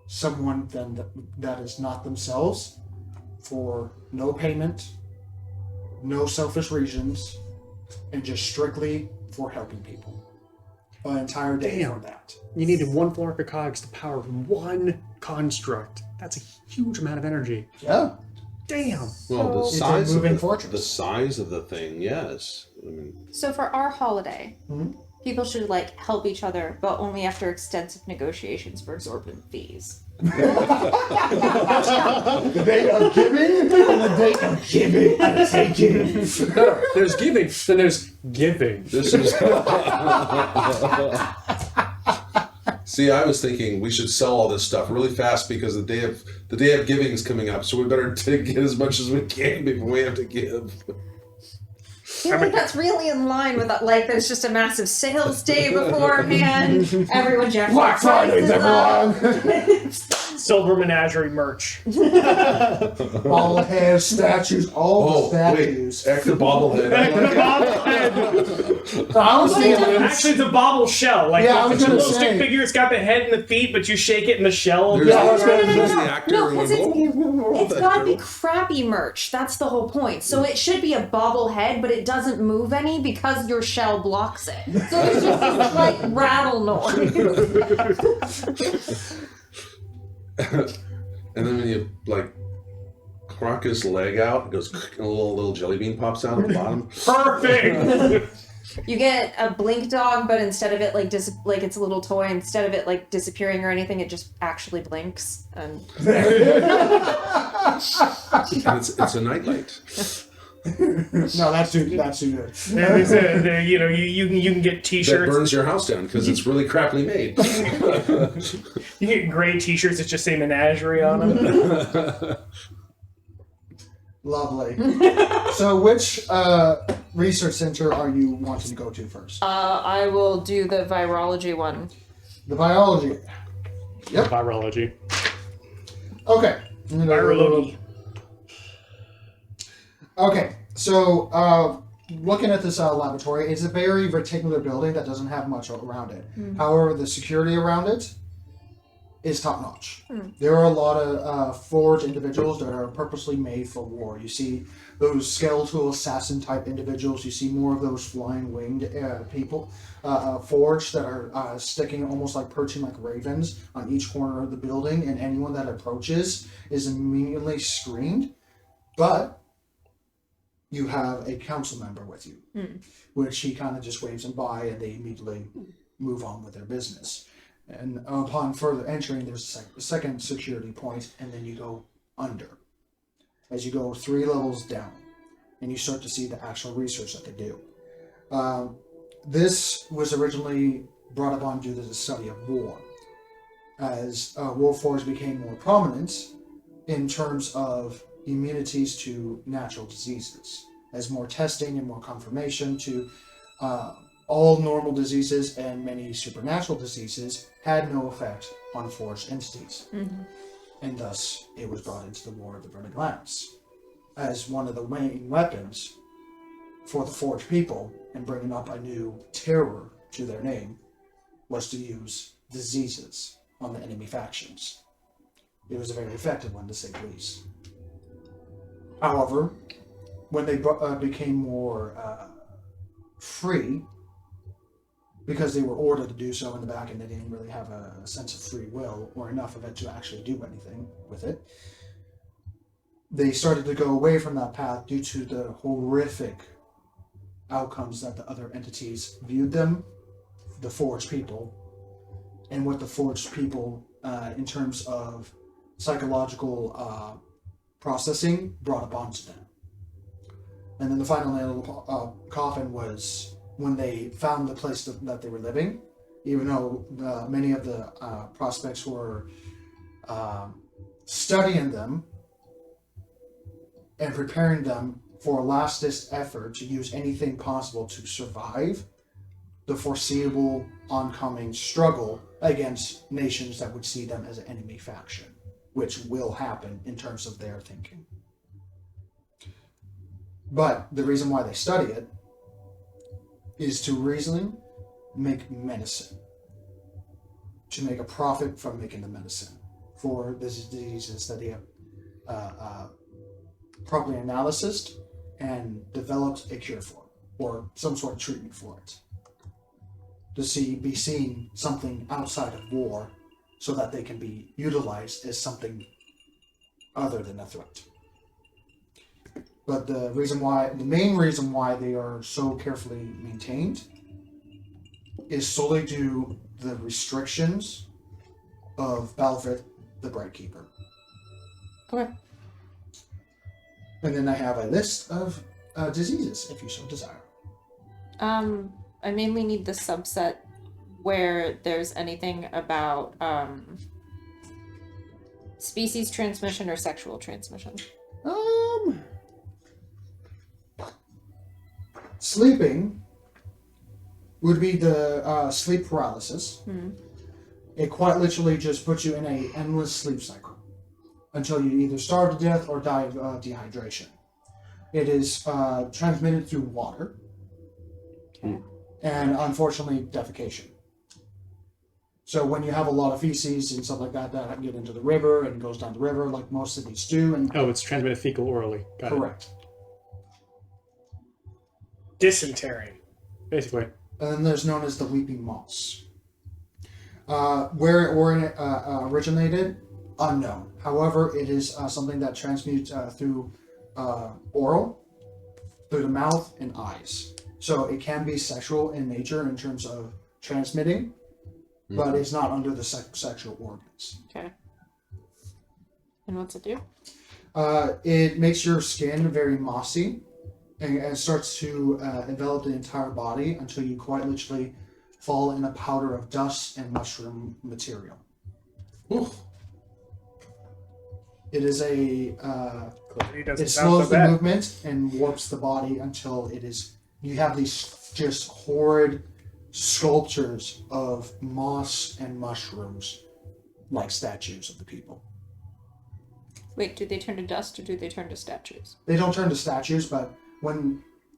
someone then that is not themselves, for no payment, no selfish reasons, and just strictly for helping people. An entire day Damn. for that. You needed one full arc of cogs to power one construct. That's a huge amount of energy. Yeah. Damn. Well, the It's a size of moving the, fortress. the size of the thing, yes. I mean, So for our holiday, Mhm. people should help each other, but only after extensive negotiations for exorbitant fees. The day of giving and the day of giving and taking. There's giving, then there's giving. this is. See, I was thinking we should sell all this stuff really fast because the day of giving is coming up, so we better get as much as we can before we have to give. I feel like that's really in line with that. There's just a massive sales day beforehand. Everyone jacks Black Fridays, everyone! Silver Menagerie merch. All hair statues, all the Oh, wait, statues. extra bobblehead. I was thinking, Actually, it's a bobble shell. Like Yeah, I was it's a gonna little say. stick figure. It's got the head and the feet, but you shake it and the shell. There's, Yeah, I was gonna there's say- the actor. No, who 'cause went, it's that's gotta be cool. crappy merch. That's the whole point. So it should be a bobblehead, but it doesn't move any because your shell blocks it. So it's just this like rattle noise. And then when you like crack his leg out, it goes and a little jelly bean pops out at the bottom. Perfect. You get a blink dog, but instead of it like like it's a little toy, instead of it like disappearing or anything, it just actually blinks. And And it's a nightlight. no, that's too good. And you can get That T-shirts. burns your house down because it's really crappily made. You get gray T-shirts that just say menagerie on them. Lovely. So, which research center are you wanting to go to first? I will do the virology one. The biology. Yep. Virology. Okay. Virology. Okay. So, looking at this laboratory, it's a very rectangular building that doesn't have much around it. However, the security around it is top notch. There are a lot of forged individuals that are purposely made for war. You see those skeletal assassin type individuals. You see more of those flying winged people forged that are sticking almost like perching like ravens on each corner of the building, and anyone that approaches is immediately screened. But you have a council member with you, which he kind of just waves them by, and they immediately move on with their business. And upon further entering, there's a second security point, and then you go under. As you go 3 levels down, and you start to see the actual research that they do. This was originally brought upon due to the study of war. As warforged became more prominent in terms of immunities to natural diseases, as more testing and more confirmation to all normal diseases and many supernatural diseases had no effect on forged entities. And thus it was brought into the War of the Burning Lands as one of the main weapons for the forged people, and bringing up a new terror to their name was to use diseases on the enemy factions. It was a very effective one, to say the least. However, when they became more free, because they were ordered to do so in the back and they didn't really have a sense of free will or enough of it to actually do anything with it, they started to go away from that path due to the horrific outcomes that the other entities viewed them, the forged people, and what the forged people, in terms of psychological processing, brought upon to them. And then the final nail in the coffin was when they found the place that they were living, even though many of the prospects were studying them and preparing them for a last-ditch effort to use anything possible to survive the foreseeable oncoming struggle against nations that would see them as an enemy faction, which will happen in terms of their thinking. But the reason why they study it is to reason, make medicine, to make a profit from making the medicine for the diseases that they have properly analyzed and developed a cure for, or some sort of treatment for it. To be seen something outside of war, so that they can be utilized as something other than a threat. But the main reason why they are so carefully maintained is solely due to the restrictions of Balvit, the Bright Keeper. Okay. And then I have a list of diseases, if you so desire. I mainly need the subset where there's anything about species transmission or sexual transmission. Sleeping would be the sleep paralysis. It quite literally just puts you in an endless sleep cycle until you either starve to death or die of dehydration. It is transmitted through water. and unfortunately defecation. So when you have a lot of feces and stuff like that get into the river and goes down the river, like most of these do, and Oh, it's transmitted fecal orally. Got it. correct. Dysentery. Basically. And then there's known as the weeping moss. Where it originated, unknown. However, it is something that transmutes through oral, through the mouth, and eyes. So it can be sexual in nature in terms of transmitting, but it's not under the sexual organs. Okay. And what's it do? It makes your skin very mossy and starts to envelop the entire body until you quite literally fall in a powder of dust and mushroom material. Oof. It is Clearly doesn't it sound slows so the bad. movement and warps the body until you have these just horrid sculptures of moss and mushrooms like statues of the people. Wait, do they turn to dust or do they turn to statues? They don't turn to statues, but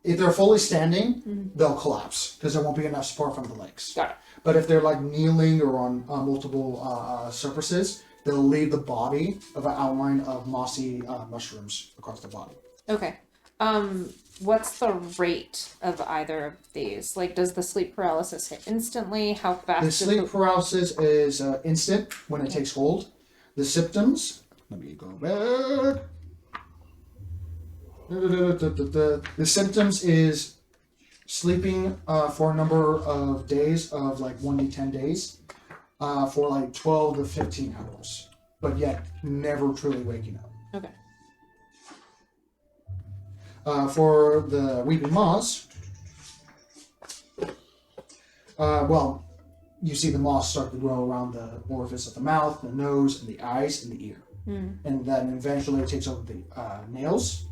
if they're fully standing, they'll collapse because there won't be enough support from the legs. Got it. But if they're like kneeling or on multiple surfaces, they'll leave the body of an outline of mossy mushrooms across the body. Okay. What's the rate of either of these? Like, does the sleep paralysis hit instantly? How fast? The does sleep paralysis is instant when it takes hold. The symptoms. Let me go back. The symptoms is sleeping for a number of days of like 1 to 10 days for like 12 to 15 hours, but yet never truly waking up. Okay. For the weeping moss, well, you see the moss start to grow around the orifice of the mouth, the nose, and the eyes, and the ear. And then eventually it takes over the nails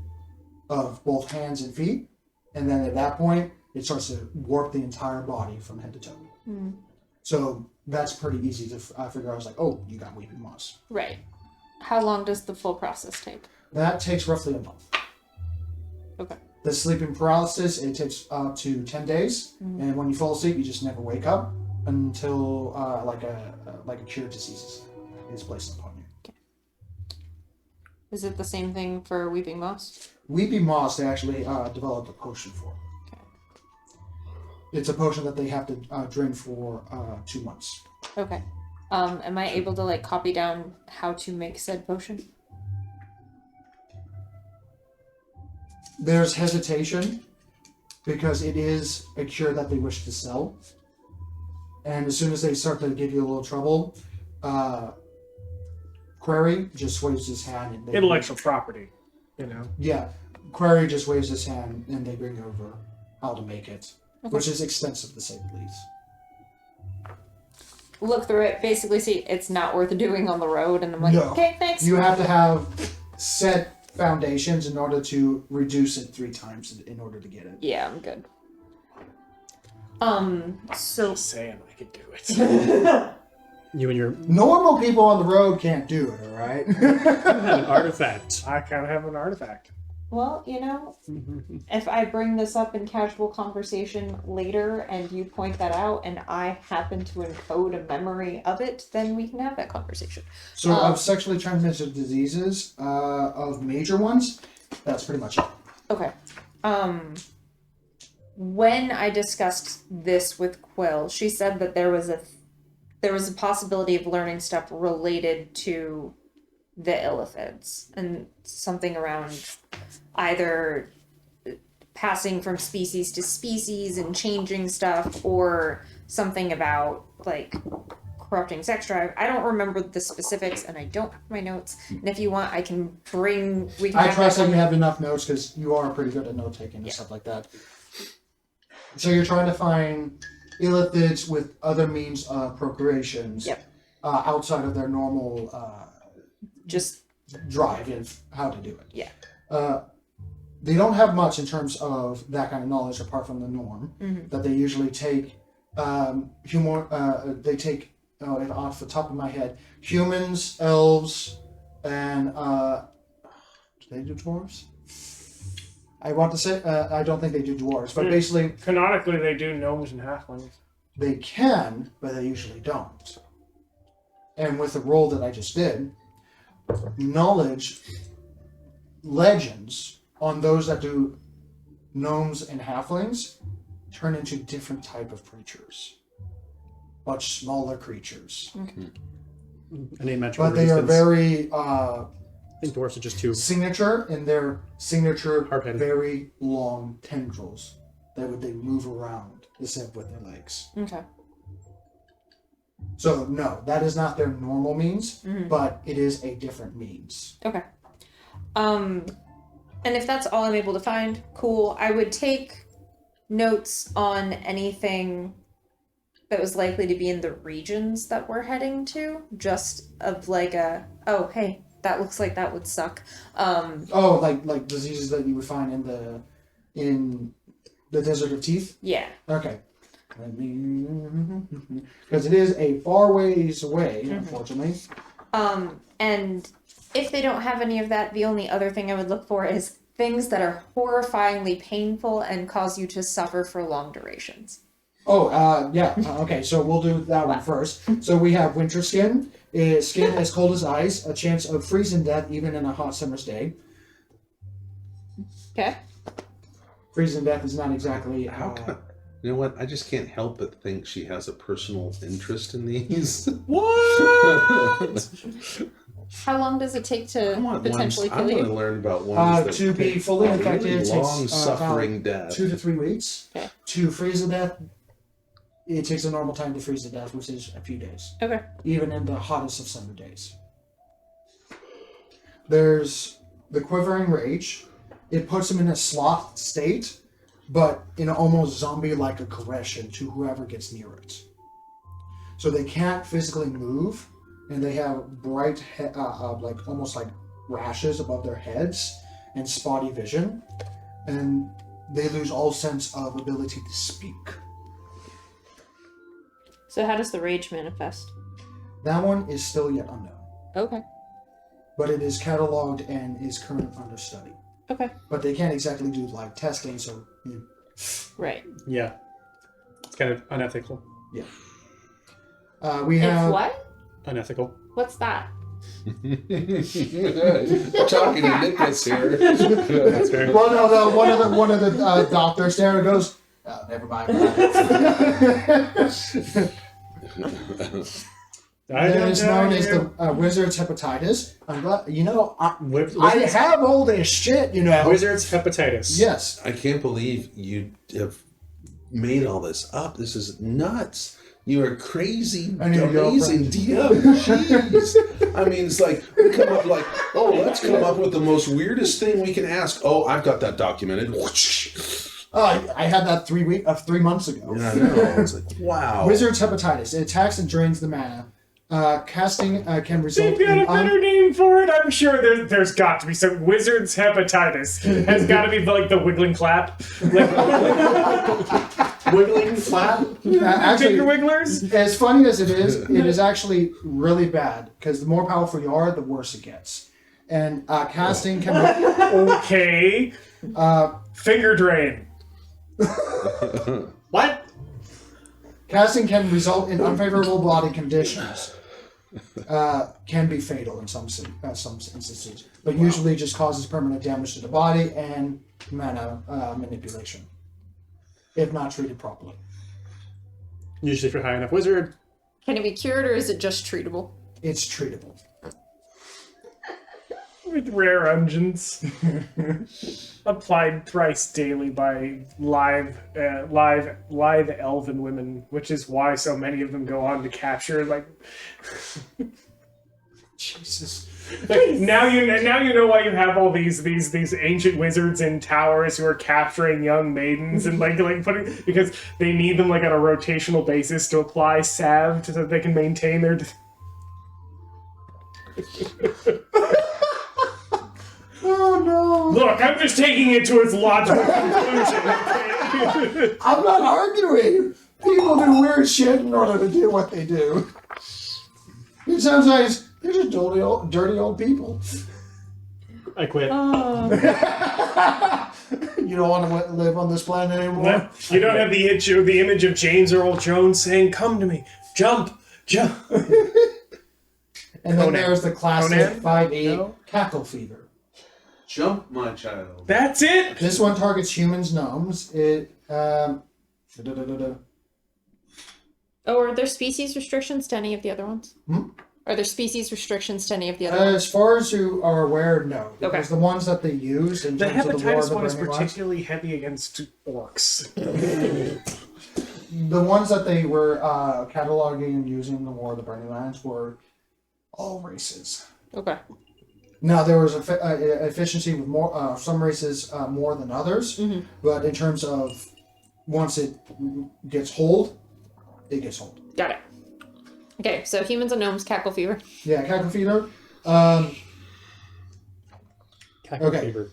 of both hands and feet. And then at that point, it starts to warp the entire body from head to toe. So that's pretty easy to figure out. I was like, oh, you got weeping moss. Right. How long does the full process take? That takes roughly a month. Okay. The sleeping paralysis, it takes up to 10 days. And when you fall asleep, you just never wake up until like a cure disease is placed upon you. Is it the same thing for weeping moss? Weeping moss, they actually developed a potion for. Okay. It's a potion that they have to drink for 2 months. Okay. Am I able to like copy down how to make said potion? There's hesitation because it is a cure that they wish to sell. And as soon as they start to give you a little trouble, Query just waves his hand. And Intellectual property, you know. Yeah, Query just waves his hand and they bring over how to make it, which is extensive to say the least. Look through it, basically see it's not worth doing on the road, and I'm like, No. okay, thanks. You have to have set foundations in order to reduce it 3 times in order to get it. Yeah, I'm good. So Just saying I could do it. You and your Normal people on the road can't do it, alright? have an artifact. I kind of have an artifact. well, you know, if I bring this up in casual conversation later and you point that out and I happen to encode a memory of it, then we can have that conversation. So of sexually transmitted diseases, of major ones, that's pretty much it. Okay. When I discussed this with Quill, she said that there was a possibility of learning stuff related to the illithids and something around either passing from species to species and changing stuff, or something about like corrupting sex drive. I don't remember the specifics and I don't have my notes. And if you want, I can bring. We can. I have trust that that you have enough notes because you are pretty good at note taking and stuff like that. So you're trying to find illithids with other means of procreations outside of their normal just drive of how to do it. Yeah. They don't have much in terms of that kind of knowledge apart from the norm that they usually take. They take, off the top of my head, humans, elves, and do they do dwarves? I want to say, I don't think they do dwarves, but basically Canonically, they do gnomes and halflings. they can, but they usually don't. And with the roll that I just did, knowledge, legends on those that do gnomes and halflings turn into different type of creatures. Much smaller creatures. An asymmetric But they are resistance. very I think dwarves are just two. signature in their signature Harphead. very long tendrils that they move around except with their legs. Okay. So no, that is not their normal means, but it is a different means. Okay. And if that's all I'm able to find, cool. I would take notes on anything that was likely to be in the regions that we're heading to, just of like a, oh, hey, that looks like that would suck. Oh, like diseases that you would find in the Desert of Teeth? Yeah. Okay. Because it is a far ways away, unfortunately. And if they don't have any of that, the only other thing I would look for is things that are horrifyingly painful and cause you to suffer for long durations. Oh, yeah. Okay, so we'll do that one first. So we have winter skin. Skin as cold as ice. A chance of freezing death even in a hot summer's day. Okay. Freezing death is not exactly... You know what? I just can't help but think she has a personal interest in these. What? How long does it take to potentially I kill want to you? learn about ones that to be fully have infected, really it long takes suffering about death. 2 to 3 weeks. Okay. To freeze to death, it takes a normal time to freeze to death, which is a few days. Okay. Even in the hottest of summer days. There's the Quivering Rage. It puts them in a sloth state, but in an almost zombie-like aggression to whoever gets near it. So they can't physically move, and they have bright, like almost like rashes above their heads and spotty vision, and they lose all sense of ability to speak. So how does the rage manifest? That one is still yet unknown, Okay. but it is cataloged and is currently under study. Okay. But they can't exactly do like testing, so Right. Yeah. It's kind of unethical. yeah. We have It's what? Unethical. What's that? Talking to Nicholas here. That's fair. well, no, one of the doctors there goes, oh, never mind. It is known as the wizard's hepatitis. I'm glad, I have all this shit, Wizard's hepatitis. Yes. I can't believe you have made all this up. This is nuts. You are crazy, I need a amazing girlfriend. DM. Jeez. I mean, it's like, we come up like, oh, let's come up with the most weirdest thing we can ask. Oh, I've got that documented. I had that 3 months ago. Yeah, I know. It's like, wow. Wizard's hepatitis. It attacks and drains the mana. Casting can result They've got in a better name for it. I'm sure there's got to be some wizard's hepatitis. Has got to be like the wiggling clap, like Wiggling flap. actually, finger wigglers. as funny as it is actually really bad because the more powerful you are, the worse it gets. And casting can Okay, finger drain. What? casting can result in unfavorable body conditions. Can be fatal in some instances, but usually just causes permanent damage to the body and mana manipulation, if not treated properly. Usually for high enough wizard. Can it be cured or is it just treatable? It's treatable. With rare unguents. Applied thrice daily by live elven women, which is why so many of them go on to capture like. Jesus. Like, now you know why you have all these ancient wizards in towers who are capturing young maidens and like putting because they need them like on a rotational basis to apply salve so that they can maintain their. Oh no! Look, I'm just taking it to its logical conclusion. Okay? I'm not arguing. People do weird shit in order to do what they do. It sounds like they're just dirty old people. I quit. Oh. You don't want to live on this planet anymore? No, you don't have the image of James Earl Jones saying, "Come to me, jump, jump." And then Conan. there's the classic Conan? 5-8 No. cackle fever. Jump, my child. That's it. This one targets humans, gnomes. Da-da-da-da-da. Oh, are there species restrictions to any of the other ones? Are there species restrictions to any of the other ones? As far as you are aware, no. Because Okay. the ones that they use in The terms of the War of hepatitis the one is Burning Lands, particularly heavy against orcs. the ones that they were cataloging and using in the War of the Burning Lands were all races. Okay. Now there was efficiency with more some races more than others, but in terms of once it gets hold, it gets hold. Got it. Okay, so humans and gnomes, cackle fever. Yeah, cackle fever. Cackle Okay. fever.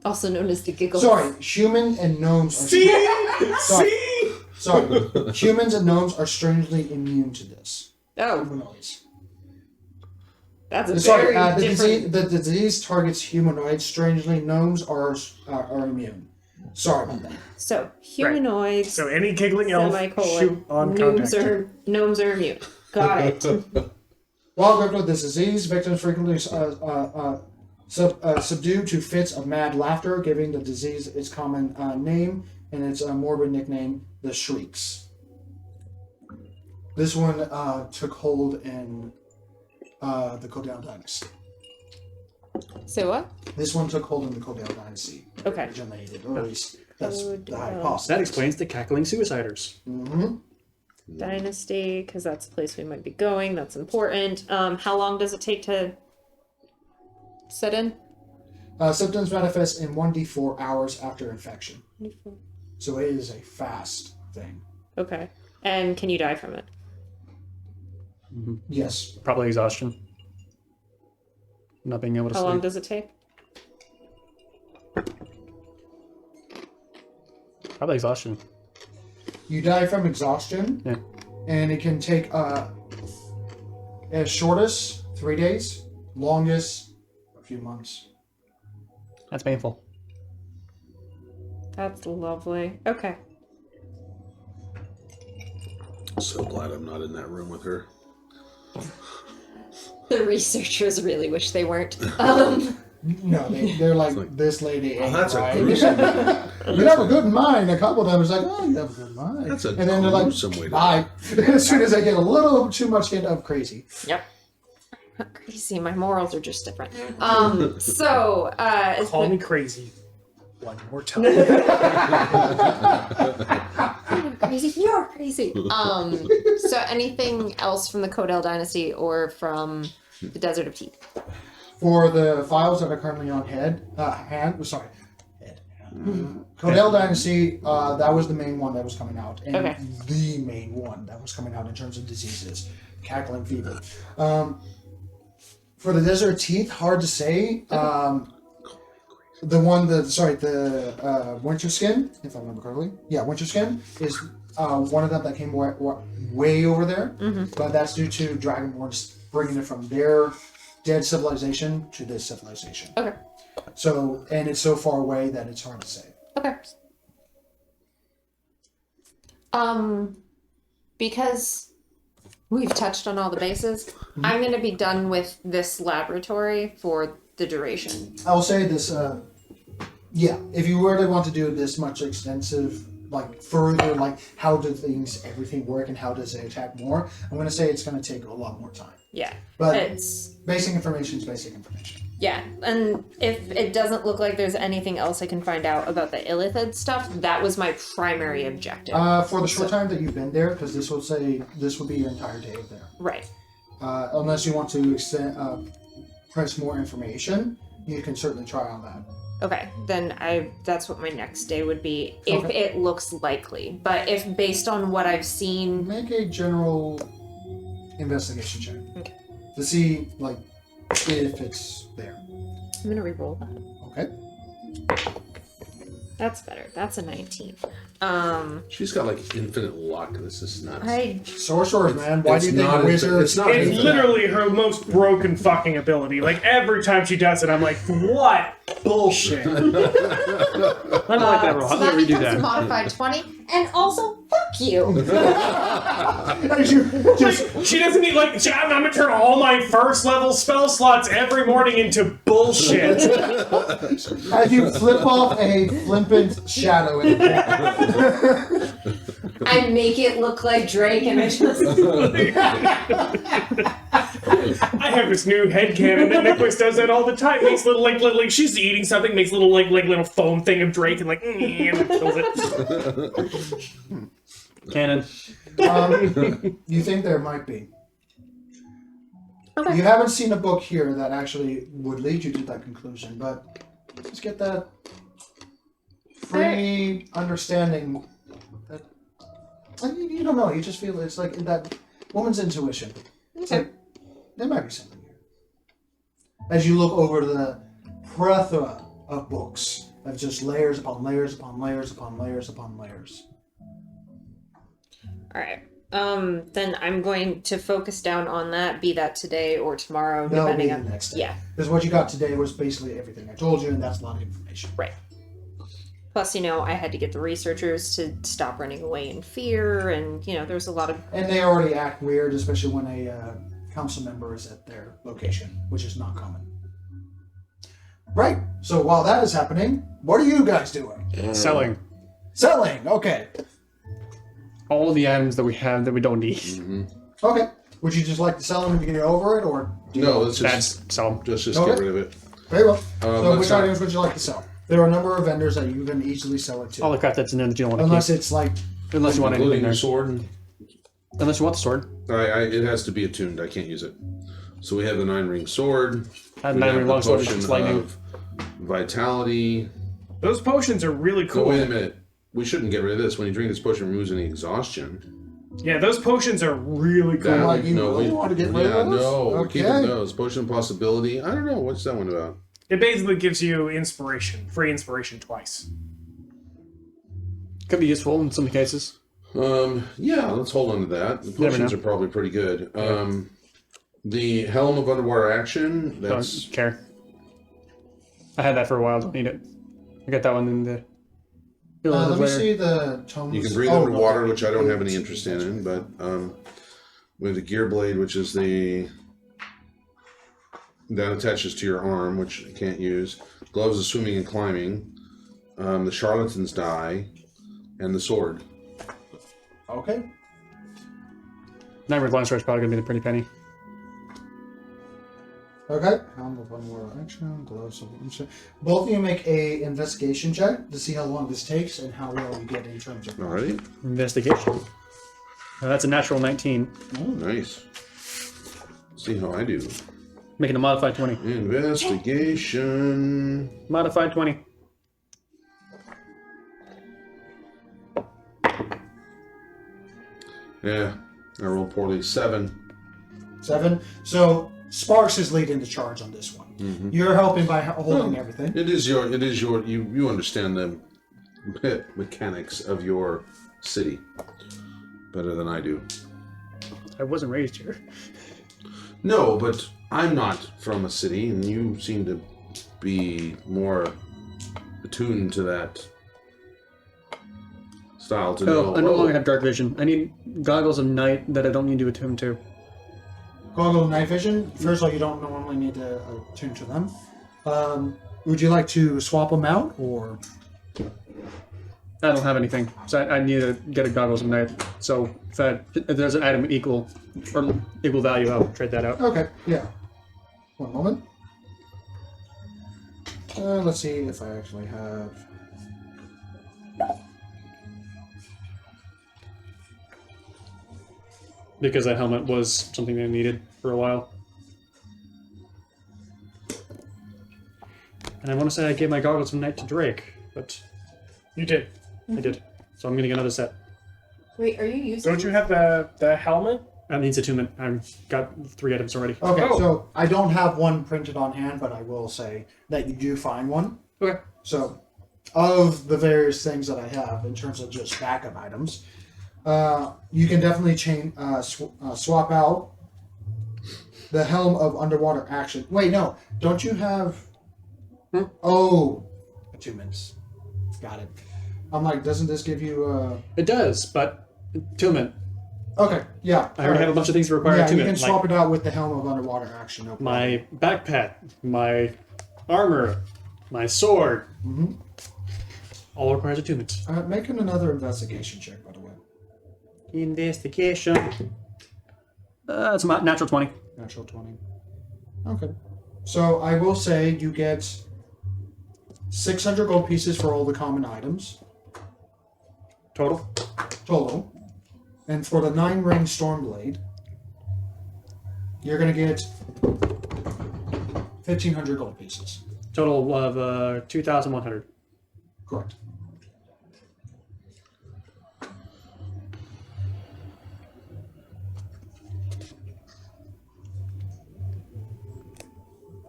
Also known as the giggles. Sorry, human and gnomes are Sorry. Sorry, humans and gnomes are strangely immune to this. Oh, Humanoids. that's a Sorry, very the different... disease targets humanoids. Strangely, gnomes are immune. Sorry about that. So, humanoids, So any giggling elf, semicolon, shoot on gnomes contact. gnomes are immune. Got it. While gripped with this disease, victims frequently subdued to fits of mad laughter, giving the disease its common name and its morbid nickname, the Shrieks. This one took hold in the Kodale Dynasty. Say what? This one took hold in the Kodale Dynasty. Okay. Originated, or at least that's the Kodale. hypothesis. That explains the cackling suiciders. Mm-hmm. Dynasty, because that's the place we might be going. That's important. How long does it take to set in? Symptoms manifest in 1d4 hours after infection. So it is a fast thing. Okay. And can you die from it? Yes. Probably exhaustion. Not being able to How sleep. long does it take? Probably exhaustion. You die from exhaustion, Yeah. and it can take as shortest 3 days, longest a few months. That's painful. That's lovely. Okay. So glad I'm not in that room with her. The researchers really wish they weren't. No, they're like, this lady ain't that's a right. gruesome You have a good mind. A couple of times, like, oh, you have a good mind. That's a and then they're like, gruesome way to bye. As soon as I get a little too much hint of crazy. Yep. Not crazy. My morals are just different. So, it's Call been- me crazy. One more time. I'm crazy. You're crazy. So anything else from the Kodale Dynasty or from the Desert of Teeth? For the files that are currently on head. Kodale Dynasty, that was the main one that was coming out. And Okay. the main one that was coming out in terms of diseases. Cackling fever. For the Desert of Teeth, hard to say. The winter skin, if I remember correctly. Yeah, winter skin is one of them that came way over there. But that's due to Dragonborns bringing it from their dead civilization to this civilization. Okay. So, and it's so far away that it's hard to say. Okay. Because we've touched on all the bases, I'm going to be done with this laboratory for the duration. I'll say this, yeah, if you really want to do this much extensive, like further, like how do everything work and how does it attack more, I'm going to say it's going to take a lot more time. Yeah. But It's... basic information is basic information. Yeah, and if it doesn't look like there's anything else I can find out about the Illithid stuff, that was my primary objective. For the short time that you've been there, because this would be your entire day there. Right. Unless you want to press more information, you can certainly try on that. Okay, then that's what my next day would be, if Okay. it looks likely. But if based on what I've seen... Make a general investigation check. Okay. To see, like, if it's there. I'm gonna re-roll that. Okay. That's better. That's a 19. She's got like infinite luck. This is nuts. Sorcerers, man. Why do you think not wizards? it's not It's infinite. literally her most broken fucking ability. Like, every time she does it, I'm like, what bullshit. I don't like that roll. So How that do we redo becomes a that? modified 20. And also, fuck you. As you just She doesn't need, like, I'm gonna turn all my first level spell slots every morning into bullshit. as you flip off a flippant shadow in the I make it look like Drake and I just... I have this new headcanon that Nicholas does that all the time. Makes little, like she's eating something, makes little, like little foam thing of Drake and, like, and kills it. Canon. You think there might be. Okay. You haven't seen a book here that actually would lead you to that conclusion, but just get that free understanding that you don't know. You just feel it's like that woman's intuition. It's like there might be something here. As you look over the plethora of books of just layers upon layers upon layers upon layers upon layers. All right. Then I'm going to focus down on that, be that today or tomorrow, That'll be depending the on... next day. Yeah, Because what you got today was basically everything I told you, and that's a lot of information. right. Plus, I had to get the researchers to stop running away in fear, and, there's a lot of... And they already act weird, especially when a council member is at their location, which is not common. Right. So while that is happening, what are you guys doing? Selling Selling. Okay. all the items that we have that we don't need. Okay. Would you just like to sell them and get over it, or do you No, let's That's just sell. get Okay. rid of it. Very well. So let's which not- items would you like to sell? There are a number of vendors that you can easily sell it to, All the crap that's in there that you don't want to unless keep. it's like Unless you want anything Including there. your sword. Unless you want the sword. It has to be attuned. I can't use it. So we have the 9-ring sword. I have We 9-ring the longsword, which potion is lightning. of vitality. Those potions are really Oh, cool. wait a minute. We shouldn't get rid of this. When you drink this potion, it removes any exhaustion. Yeah, those potions are really cool. Like, you really want to get rid of those? No, we're keeping Okay. those. Potion of possibility. I don't know. What's that one about? It basically gives you inspiration, free inspiration twice. Could be useful in some cases. Yeah, let's hold on to that. The Never potions know. are probably pretty good. The Helm of Underwater Action. That's Don't care. I had that for a while. Don't need it. I got that one in the. let me see the tomes. you can breathe Oh, underwater, okay. which I don't have any interest in. But we have the Gear Blade, which is that attaches to your arm, which you can't use. Gloves of Swimming and Climbing. The Charlatan's Die, and the sword. Okay. 9-ring longsword is probably gonna be the pretty penny. Okay. Helm of Underwater Action, gloves of both of you make a investigation check to see how long this takes and how well you get in terms of. Alrighty. Investigation. That's a natural 19. Oh, nice. See how I do. Making a modified 20. Investigation. Modified 20. Yeah, I rolled poorly. 7. 7. So Sparks is leading the charge on this one. Mm-hmm. You're helping by holding everything. It is your. You understand the mechanics of your city better than I do. I wasn't raised here. No, but I'm not from a city, and you seem to be more attuned to that style to know. I no longer have dark vision. I need goggles of night that I don't need to attune to. Goggle of night vision. First of all, you don't normally need to attune to them. Would you like to swap them out, or? I don't have anything, so I need to get a goggles of night. So if there's an item equal value, I'll trade that out. Okay, yeah. One moment. Let's see if I actually have. Because that helmet was something I needed for a while. And I want to say I gave my goggles of night to Drake, but You did. I did. So I'm getting another set. Wait, are you using... Don't you have the helmet? That needs attunement. I've got 3 items already. Okay, Oh. so I don't have one printed on hand, but I will say that you do find one. Okay. So of the various things that I have in terms of just backup items, you can definitely swap out the Helm of Underwater Action. Wait, no. Don't you have... Oh, attunements. Got it. I'm like, doesn't this give you... It does, but attunement. Okay, yeah. I already have a bunch of things that require Yeah, attunement. you can swap it out with the Helm of Underwater Action. No problem. My backpack, my armor, my sword. Mm-hmm. All requires attunement. Making another investigation check, by the way. Investigation. It's a natural 20. Natural 20. Okay. So I will say you get 600 gold pieces for all the common items. Total? Total. And for the 9-ring Stormblade, you're going to get 1,500 gold pieces. Total of 2,100. Correct.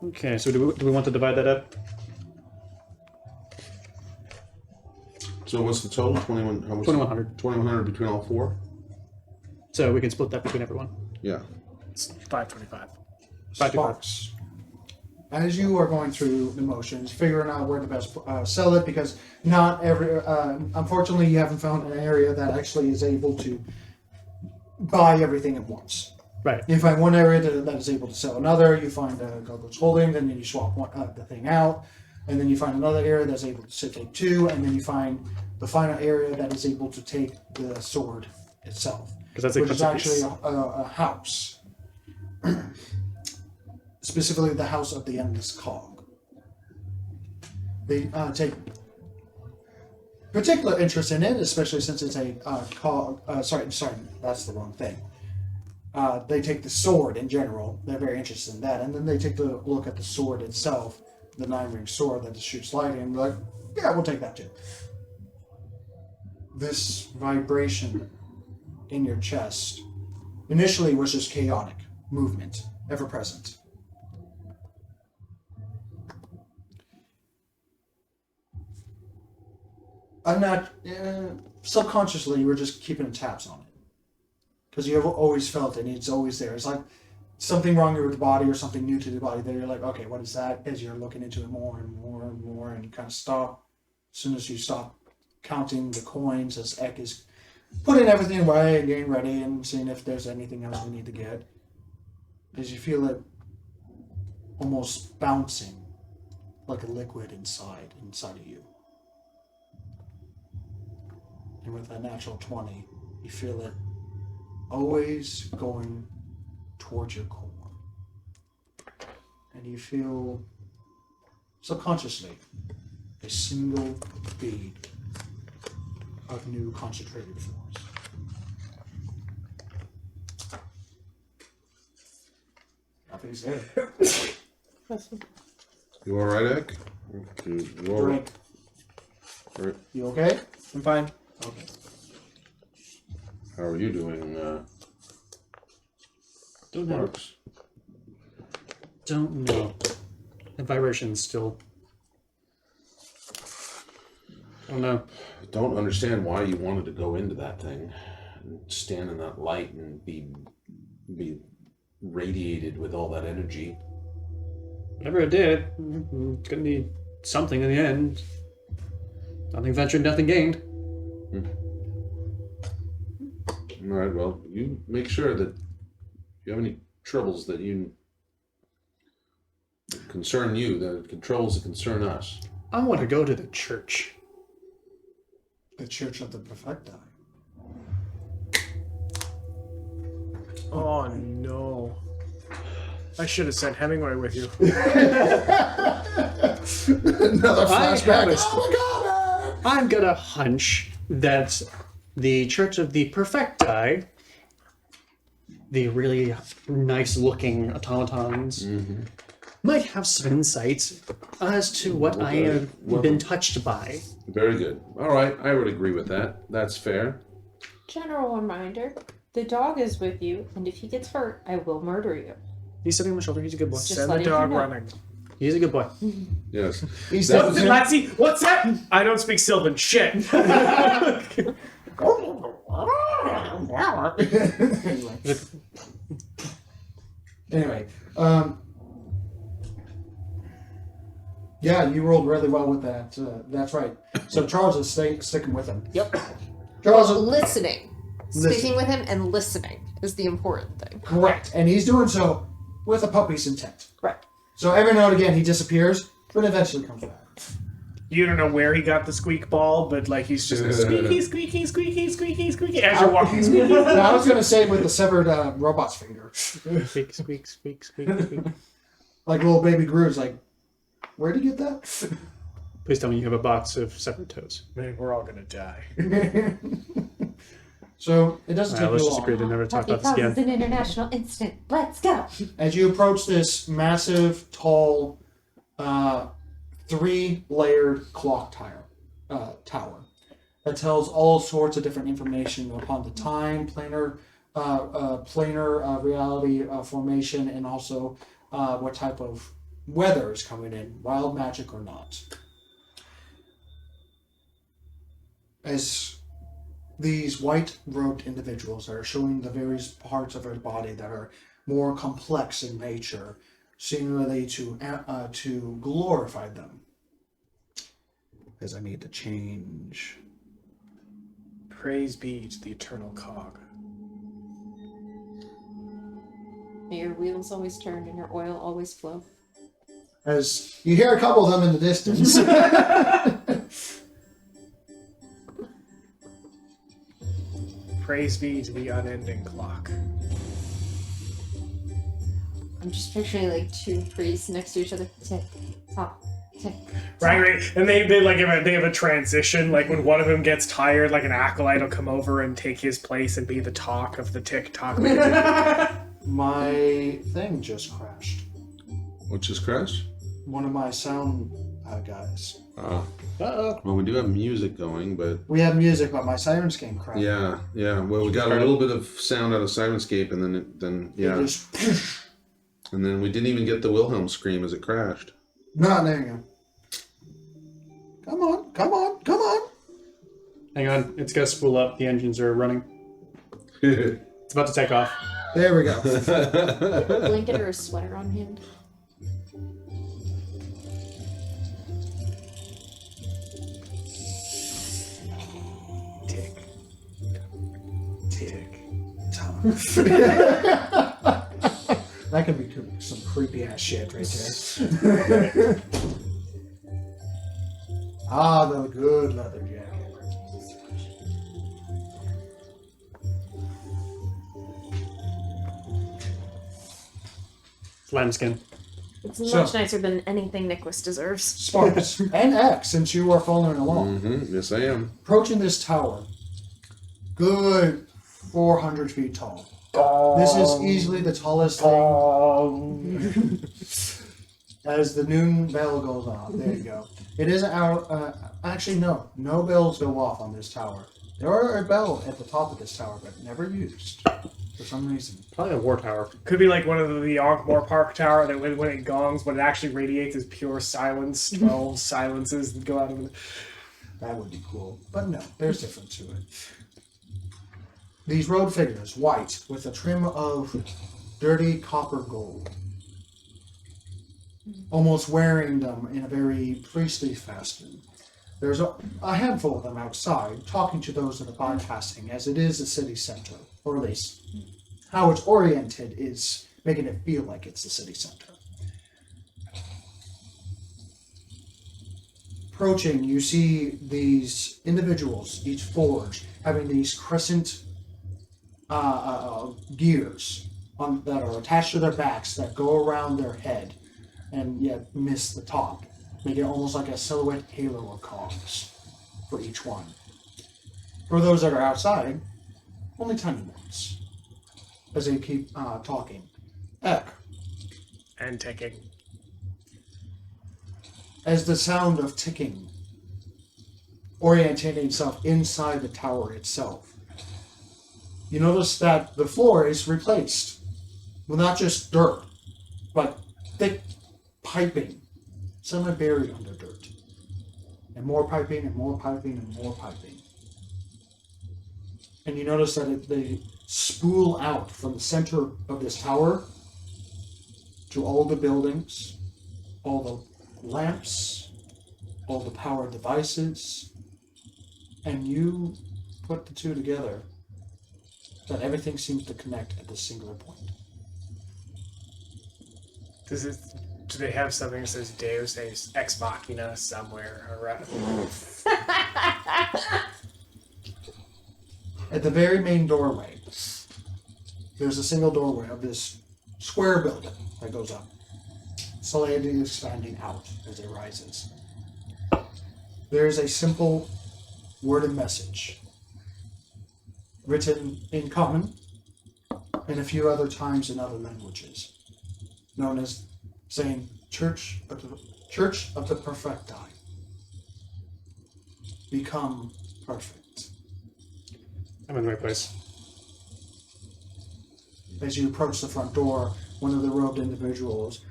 Okay, so do we want to divide that up? So what's the total? 21. How much? 2,100. 2,100 between all four. So we can split that between everyone. Yeah. It's 525. Sparks. As you are going through the motions, figuring out where to best sell it, because not every, unfortunately, you haven't found an area that actually is able to buy everything at once. Right. You find one area that is able to sell another, you find Gogo's Holding, then you swap the thing out, and then you find another area that's able to take two, and then you find the final area that is able to take the sword itself. Because that's a Which is actually piece. a house. Specifically the House of the Endless Cog. They take particular interest in it, especially since it's a cog. Sorry, that's the wrong thing. They take the sword in general. They're very interested in that. And then they take the look at the sword itself, the 9-ring sword that shoots lightning, and they're like, yeah, we'll take that too. This vibration in your chest initially was just chaotic movement, ever present. I'm not, subconsciously, you were just keeping tabs on it. Because you have always felt it, and it's always there. It's like something wrong with the body or something new to the body. Then you're like, okay, what is that? As you're looking into it more and more and more, and you kind of stop. As soon as you stop counting the coins, as Ek is putting everything away and getting ready and seeing if there's anything else we need to get, as you feel it almost bouncing like a liquid inside of you. And with that natural 20, you feel it always going towards your core. And you feel subconsciously a single bead of new concentrated force. Nothing's there. You all right, Ek? You all right? Drink. You okay? I'm fine. Okay. How are you doing, Don't know. Sparks? Don't know. The vibration's still. I don't know. Don't understand why you wanted to go into that thing and stand in that light and be radiated with all that energy. Whatever it did, it's gonna need something in the end. Nothing ventured, nothing gained. All right, well, you make sure that if you have any troubles that concern you, the troubles that concern us. I want to go to the church. The Church of the Perfecti. Oh no. I should have sent Hemingway with you. Another flashback. have Oh my god! I'm gonna hunch that the Church of the Perfecti, the really nice-looking automatons, might have some insights as to what I have been touched by. Very good. All right, I would agree with that. That's fair. General reminder, the dog is with you, and if he gets hurt, I will murder you. He's sitting on my shoulder. He's a good boy. Just Send the letting dog you know. running. He's a good boy. Yes. He's That- What's it, Lassie? What's that? I don't speak Sylvan. Shit. Anyway, yeah, you rolled really well with that. That's right. So Charles is sticking with him. Yep. Charles, Listening. Listen. Speaking with him and listening is the important thing. correct, and he's doing so with a puppy's intent. Correct. So every now and again he disappears, but eventually comes back. You don't know where he got the squeak ball, but like he's just squeaky, squeaky, squeaky, squeaky, squeaky as you're walking. Squeaky. Now, I was going to say with the severed robot's finger, Squeak, squeak, squeak, squeak, squeak. like little baby Gru's. Like, where'd he get that? Please tell me you have a box of separate toes. Man, we're all gonna die. So it doesn't take Let's you just agree to long. never talk about Because this it's again. an international incident. Let's go. As you approach this massive, tall, 3-layered clock tower that tells all sorts of different information upon the time, planar reality formation, and also what type of weather is coming in, wild magic or not. As these white-robed individuals are showing the various parts of her body that are more complex in nature, seemingly to glorify them. As I need to change. Praise be to the eternal cog. May your wheels always turn and your oil always flow. As you hear a couple of them in the distance. Praise be to the unending clock. I'm just picturing like two priests next to each other. Tick, tock, tick. Right. And they have a transition. Like when one of them gets tired, like an acolyte will come over and take his place and be the talk of the tick-tock. My thing just crashed. What just crashed? One of my sound guys. Uh-oh. Well, we do have music going, but We have music, but my Sirenscape crashed. yeah. Well, we got a little bit of sound out of Sirenscape, and then It yeah, just, and then we didn't even get the Wilhelm scream as it crashed. no, there you go. Come on, come on, come on. Hang on. It's got to spool up. The engines are running. It's about to take off. There we go. A blanket or a sweater on hand. Tick. Tick. Tock. That could be some creepy ass shit right there. Ah, the good leather jacket. It's lambskin. It's So- much nicer than anything Nicholas deserves. Sparks and X, since you are following along. Yes, I am. Approaching this tower, good 400 feet tall. This is easily the tallest thing. As the noon bell goes off, there you go. It is actually no bells go off on this tower. There are a bell at the top of this tower, but never used for some reason. Probably a war tower. Could be like one of the Ankh-Mor Park Tower that when it gongs, what it actually radiates is pure silence. 12 silences that go out of it. That would be cool, but no, there's difference to it. These road figures, white, with a trim of dirty copper gold. Almost wearing them in a very priestly fashion. There's a handful of them outside, talking to those that are bypassing, as it is a city center, or at least how it's oriented is making it feel like it's the city center. Approaching, you see these individuals, each forge, having these crescent gears that are attached to their backs that go around their head and yet miss the top, making it almost like a silhouette halo of cogs for each one. For those that are outside, only tiny ones. As they keep talking. Ek, And ticking. as the sound of ticking orientating itself inside the tower itself, you notice that the floor is replaced with not just dirt, but thick piping semi-buried under dirt. And more piping and more piping and more piping. And you notice that they spool out from the center of this tower to all the buildings, all the lamps, all the power devices, and you put the two together, that everything seems to connect at this singular point. Do they have something that says Deus Ex Machina somewhere around? At the very main doorway, there's a single doorway of this square building that goes up, slowly expanding out as it rises. There's a simple worded message written in common and a few other times in other languages, known as saying Church of the Perfecti. Become perfect. I'm in the right place. As you approach the front door, one of the robed individuals,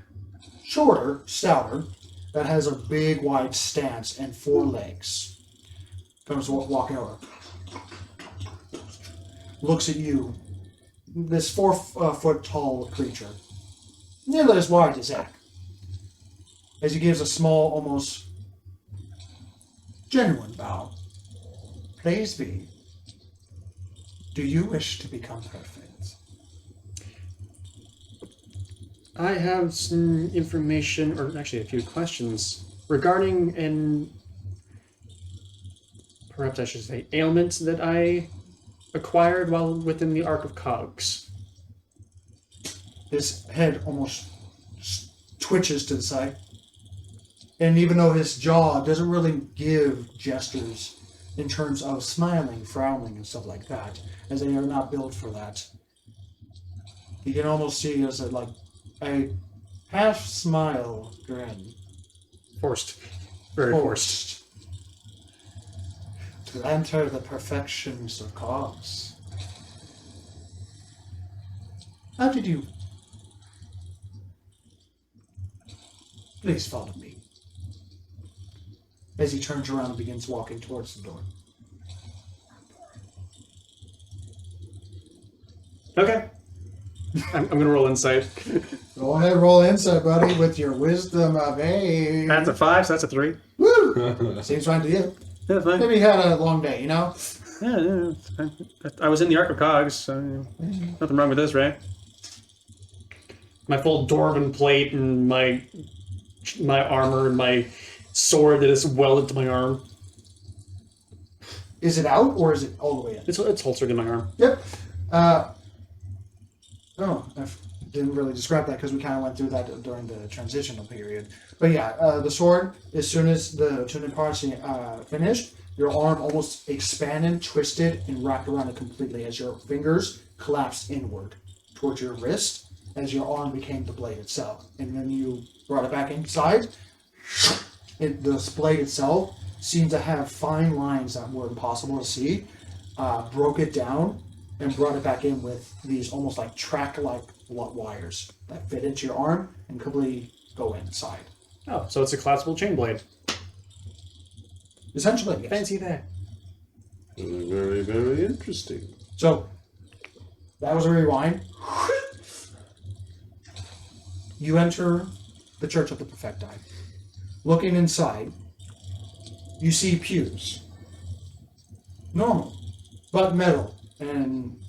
shorter, stouter, that has a big wide stance and 4 legs, comes walking over. Looks at you, this 4-foot tall creature, nearly as wide as Zach, as he gives a small, almost genuine bow. Please be. Do you wish to become perfect? I have some information, or actually a few questions, regarding an, perhaps I should say, ailment that I acquired while within the Ark of Cogs. His head almost twitches to the side. And even though his jaw doesn't really give gestures in terms of smiling, frowning, and stuff like that, as they are not built for that, you can almost see as a half smile grin. Forced. Very forced. To enter the perfections of Cogs. How did you? Please follow me. As he turns around and begins walking towards the door. Okay. I'm going to roll insight. Go ahead, roll insight, buddy, with your wisdom of 8. That's a 5, so that's a 3. Woo! Seems fine to you. Yeah, fine. Maybe you had a long day, you know? Yeah, it's fine. I was in the Ark of Cogs, so nothing wrong with this, right? My full Dwarven plate and my armor and my sword that is welded to my arm. Is it out or is it all the way in? It's holstered in my arm. Yep. I didn't really describe that because we kind of went through that during the transitional period. But yeah, the sword, as soon as the tuning parts finished, your arm almost expanded, twisted, and wrapped around it completely as your fingers collapsed inward towards your wrist as your arm became the blade itself. And then you brought it back inside. The blade itself seemed to have fine lines that were impossible to see, broke it down, and brought it back in with these almost like track-like wires that fit into your arm and completely go inside. Oh, so it's a collapsible chain blade. Essentially, yes. Fancy that. Very, very interesting. So, that was a rewind. You enter the Church of the Perfecti. Looking inside, you see pews. Normal, but metal and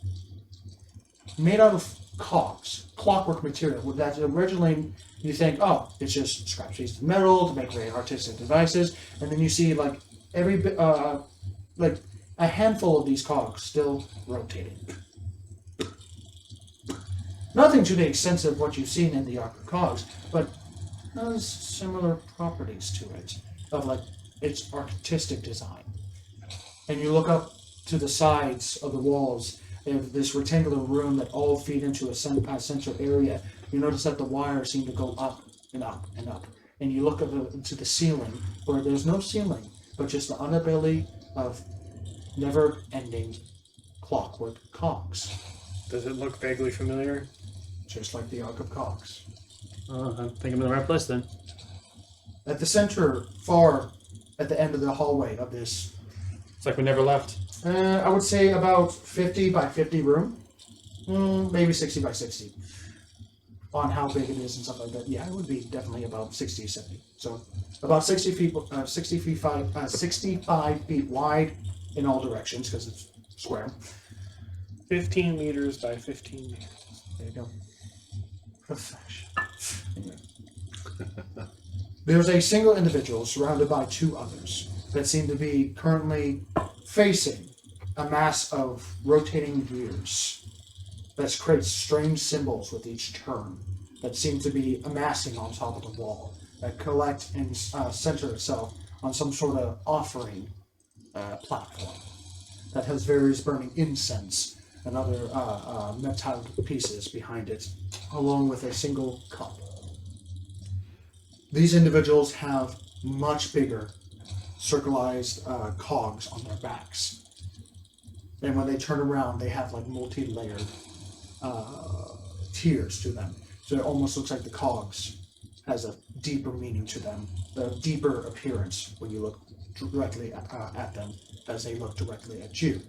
made out of cogs, clockwork material. That originally you think, oh, it's just scrap pieces of metal to make very artistic devices, and then you see like every bit, like a handful of these cogs still rotating. Nothing to the extent of what you've seen in the Ark of Cogs, but has similar properties to it, of like its artistic design. And you look up to the sides of the walls of this rectangular room that all feed into a central area. You notice that the wires seem to go up and up and up. And you look up to the ceiling, where there's no ceiling, but just the underbelly of never-ending clockwork cogs. Does it look vaguely familiar? Just like the Ark of Cogs. Oh, I think I'm in the right place then. At the center, far at the end of the hallway of this, It's like we never left. I would say about 50 by 50 room. Maybe 60 by 60. On how big it is and stuff like that. Yeah, it would be definitely about 60 or 70. So about 60 feet, 65 feet wide in all directions because it's square. 15 meters by 15 meters. There you go. Perfection. Anyway. There's a single individual surrounded by two others that seem to be currently facing a mass of rotating gears that creates strange symbols with each turn that seem to be amassing on top of the wall that collect and center itself on some sort of offering platform that has various burning incense and other metallic pieces behind it, along with a single cup. These individuals have much bigger circularized cogs on their backs. And when they turn around, they have like multi-layered tiers to them. So it almost looks like the cogs has a deeper meaning to them, a deeper appearance when you look directly at them as they look directly at you.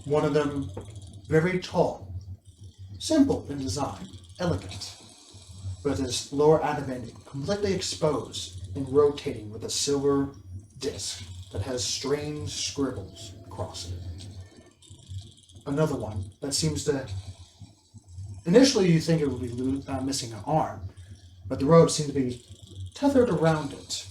One of them, very tall, simple in design, elegant, but his lower abdomen completely exposed and rotating with a silver disc that has strange scribbles across it. Another one that seems to... Initially you think it would be missing an arm, but the robe seemed to be tethered around it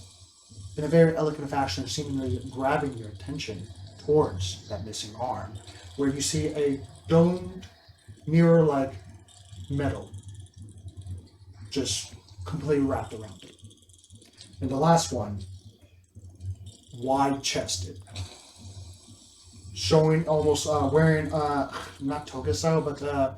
in a very elegant fashion, seemingly grabbing your attention towards that missing arm, where you see a domed, mirror-like metal just completely wrapped around it. And the last one, wide-chested, showing almost wearing not toga style, but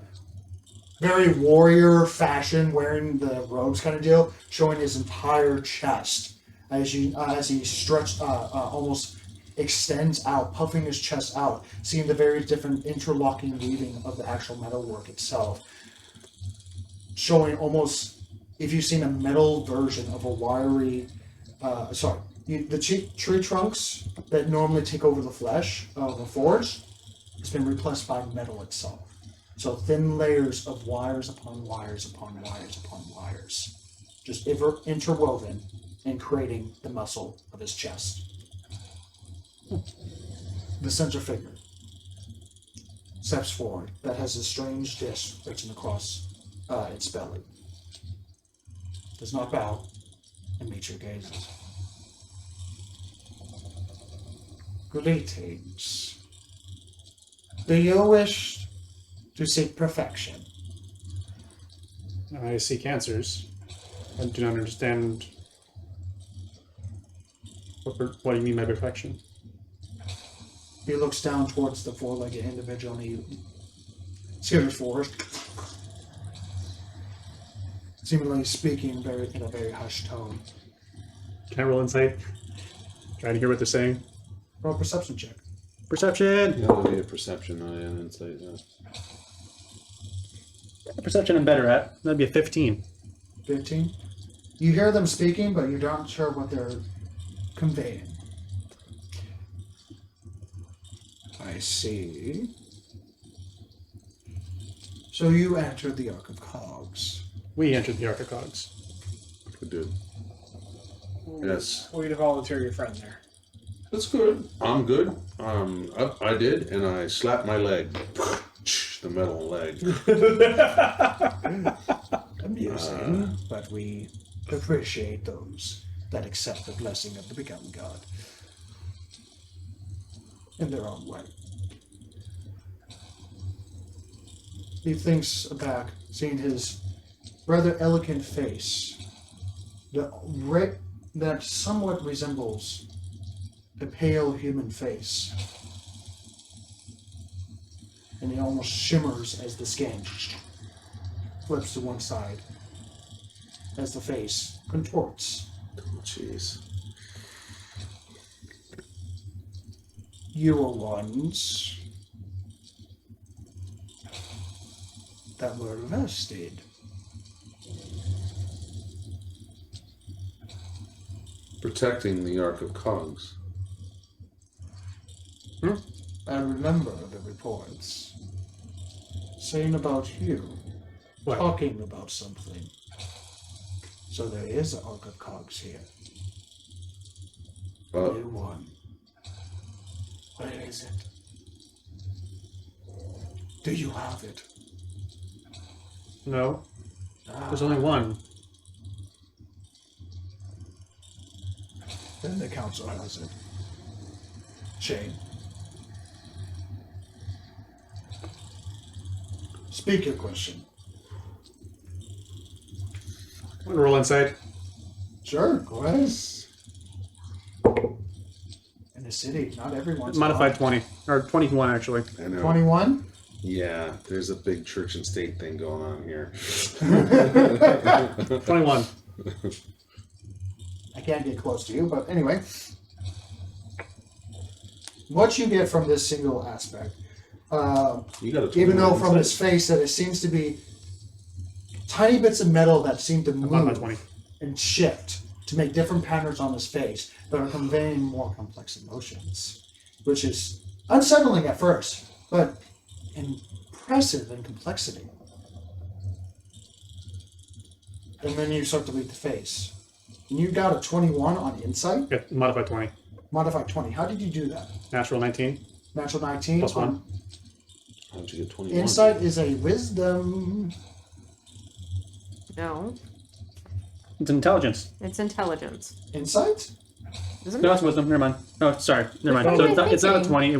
very warrior fashion, wearing the robes kind of deal, showing his entire chest as he stretched almost extends out, puffing his chest out, seeing the very different interlocking weaving of the actual metalwork itself, showing almost, if you've seen a metal version of a wiry, the tree trunks that normally take over the flesh of a forge, has been replaced by metal itself. So thin layers of wires upon wires upon wires upon wires, just interwoven and creating the muscle of his chest. The center figure steps forward that has a strange disc written across its belly. Does not bow and meet your gazes. Greetings. Do you wish to seek perfection? I seek answers. I do not understand what do you mean by perfection. He looks down towards the four-legged individual and he skitters forward, seemingly speaking in a very hushed tone. Can I roll insight? Trying to hear what they're saying. Roll a perception check. Perception! That would be a perception, not an insight. Perception I'm better at. That'd be a 15. 15. You hear them speaking, but you're not sure what they're conveying. I see. So you entered the Ark of Cogs. We entered the Archicogs. We did. Yes. Way to volunteer your friend there. That's good. I'm good. I did, and I slapped my leg. The metal leg. Amusing, but we appreciate those that accept the blessing of the begotten God in their own way. He thinks back, seeing his rather elegant face that somewhat resembles a pale human face. And it almost shimmers as the skin flips to one side as the face contorts. Oh, jeez. You were ones that were arrested Protecting the Ark of Cogs. I remember the reports saying about you What? talking about something. So there is an Ark of Cogs here. New one. Where is it? Do you have it? No. There's only one. Then the council has it. Shane. Speak your question. Roll insight. Sure, go ahead. In the city, not everyone's Modified 20. Or 21, actually. I know. 21? Yeah, there's a big church and state thing going on here. 21. I can't get close to you, but anyway. What you get from this single aspect, You got a 21 even though from insight? his face that it seems to be tiny bits of metal that seem to Modified move 20. and shift to make different patterns on his face that are conveying more complex emotions, which is unsettling at first, but impressive in complexity. And then you start to read the face. And you got a 21 on insight, Yeah, modified 20. modified 20. How did you do that? Natural 19. Natural 19 Plus on 1. How'd you get 21? insight is a wisdom. No, It's intelligence. it's intelligence. Insight? Isn't No, it? it's wisdom. Never mind. Oh, sorry. Never mind. What So am I it's not a thinking? 20. It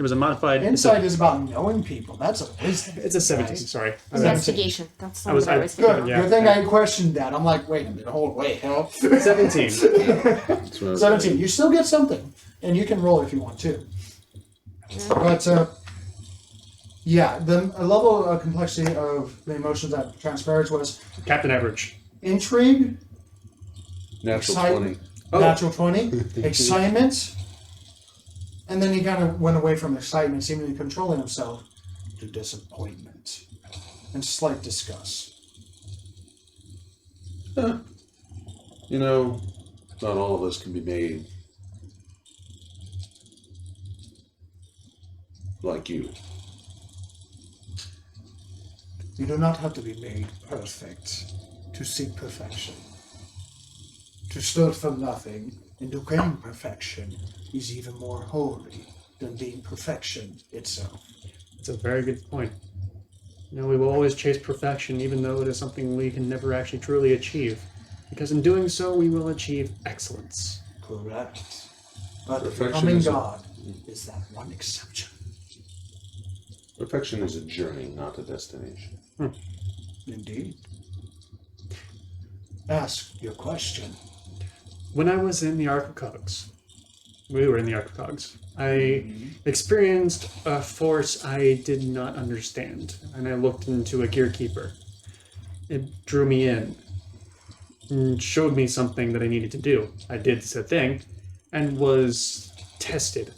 was a modified. Insight is about knowing people. That's a wisdom. It's a 17. right? Sorry. Investigation. That's the I one was- that I I- was Good. thinking. Yeah. Good thing I questioned that. I'm like, wait a minute, hold, wait, help. 17. That's what I was 17. You still get something, and you can roll if you want to. But yeah, the level of complexity of the emotions that transpires was Captain Average. intrigue, Natural Excitement. 20. Oh. natural 20, excitement, and then he kind of went away from excitement, seemingly controlling himself, to disappointment and slight disgust. You know, not all of us can be made like you. You do not have to be made perfect to seek perfection. To start from nothing and to gain perfection is even more holy than being perfection itself. It's a very good point. You know, we will always chase perfection, even though it is something we can never actually truly achieve. Because in doing so, we will achieve excellence. Correct. But Perfection becoming is a- God is that one exception. Perfection is a journey, not a destination. Indeed. Ask your question. When I was in the Ark of Cogs, we were in the Ark of Cogs, I experienced a force I did not understand, and I looked into a gearkeeper. It drew me in and showed me something that I needed to do. I did said thing and was tested.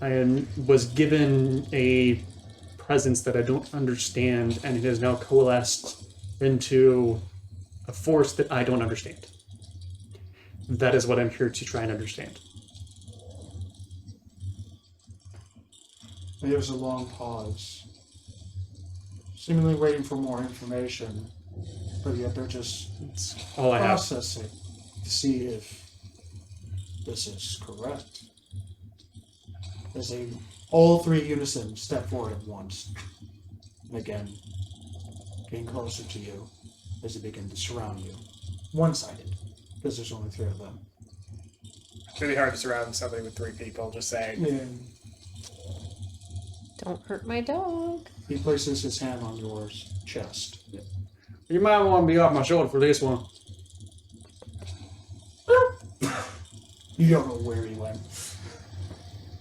I was given a presence that I don't understand, and it has now coalesced into a force that I don't understand. That is what I'm here to try and understand. There's a long pause, seemingly waiting for more information, but yet they're just It's all I have. processing to see if this is correct. As they all three unison step forward at once, and again, getting closer to you as they begin to surround you, one-sided, because there's only three of them. It's really hard to surround somebody with 3 people, just saying. And Don't hurt my dog. he places his hand on your chest. You might want to be off my shoulder for this one. You don't know where he went.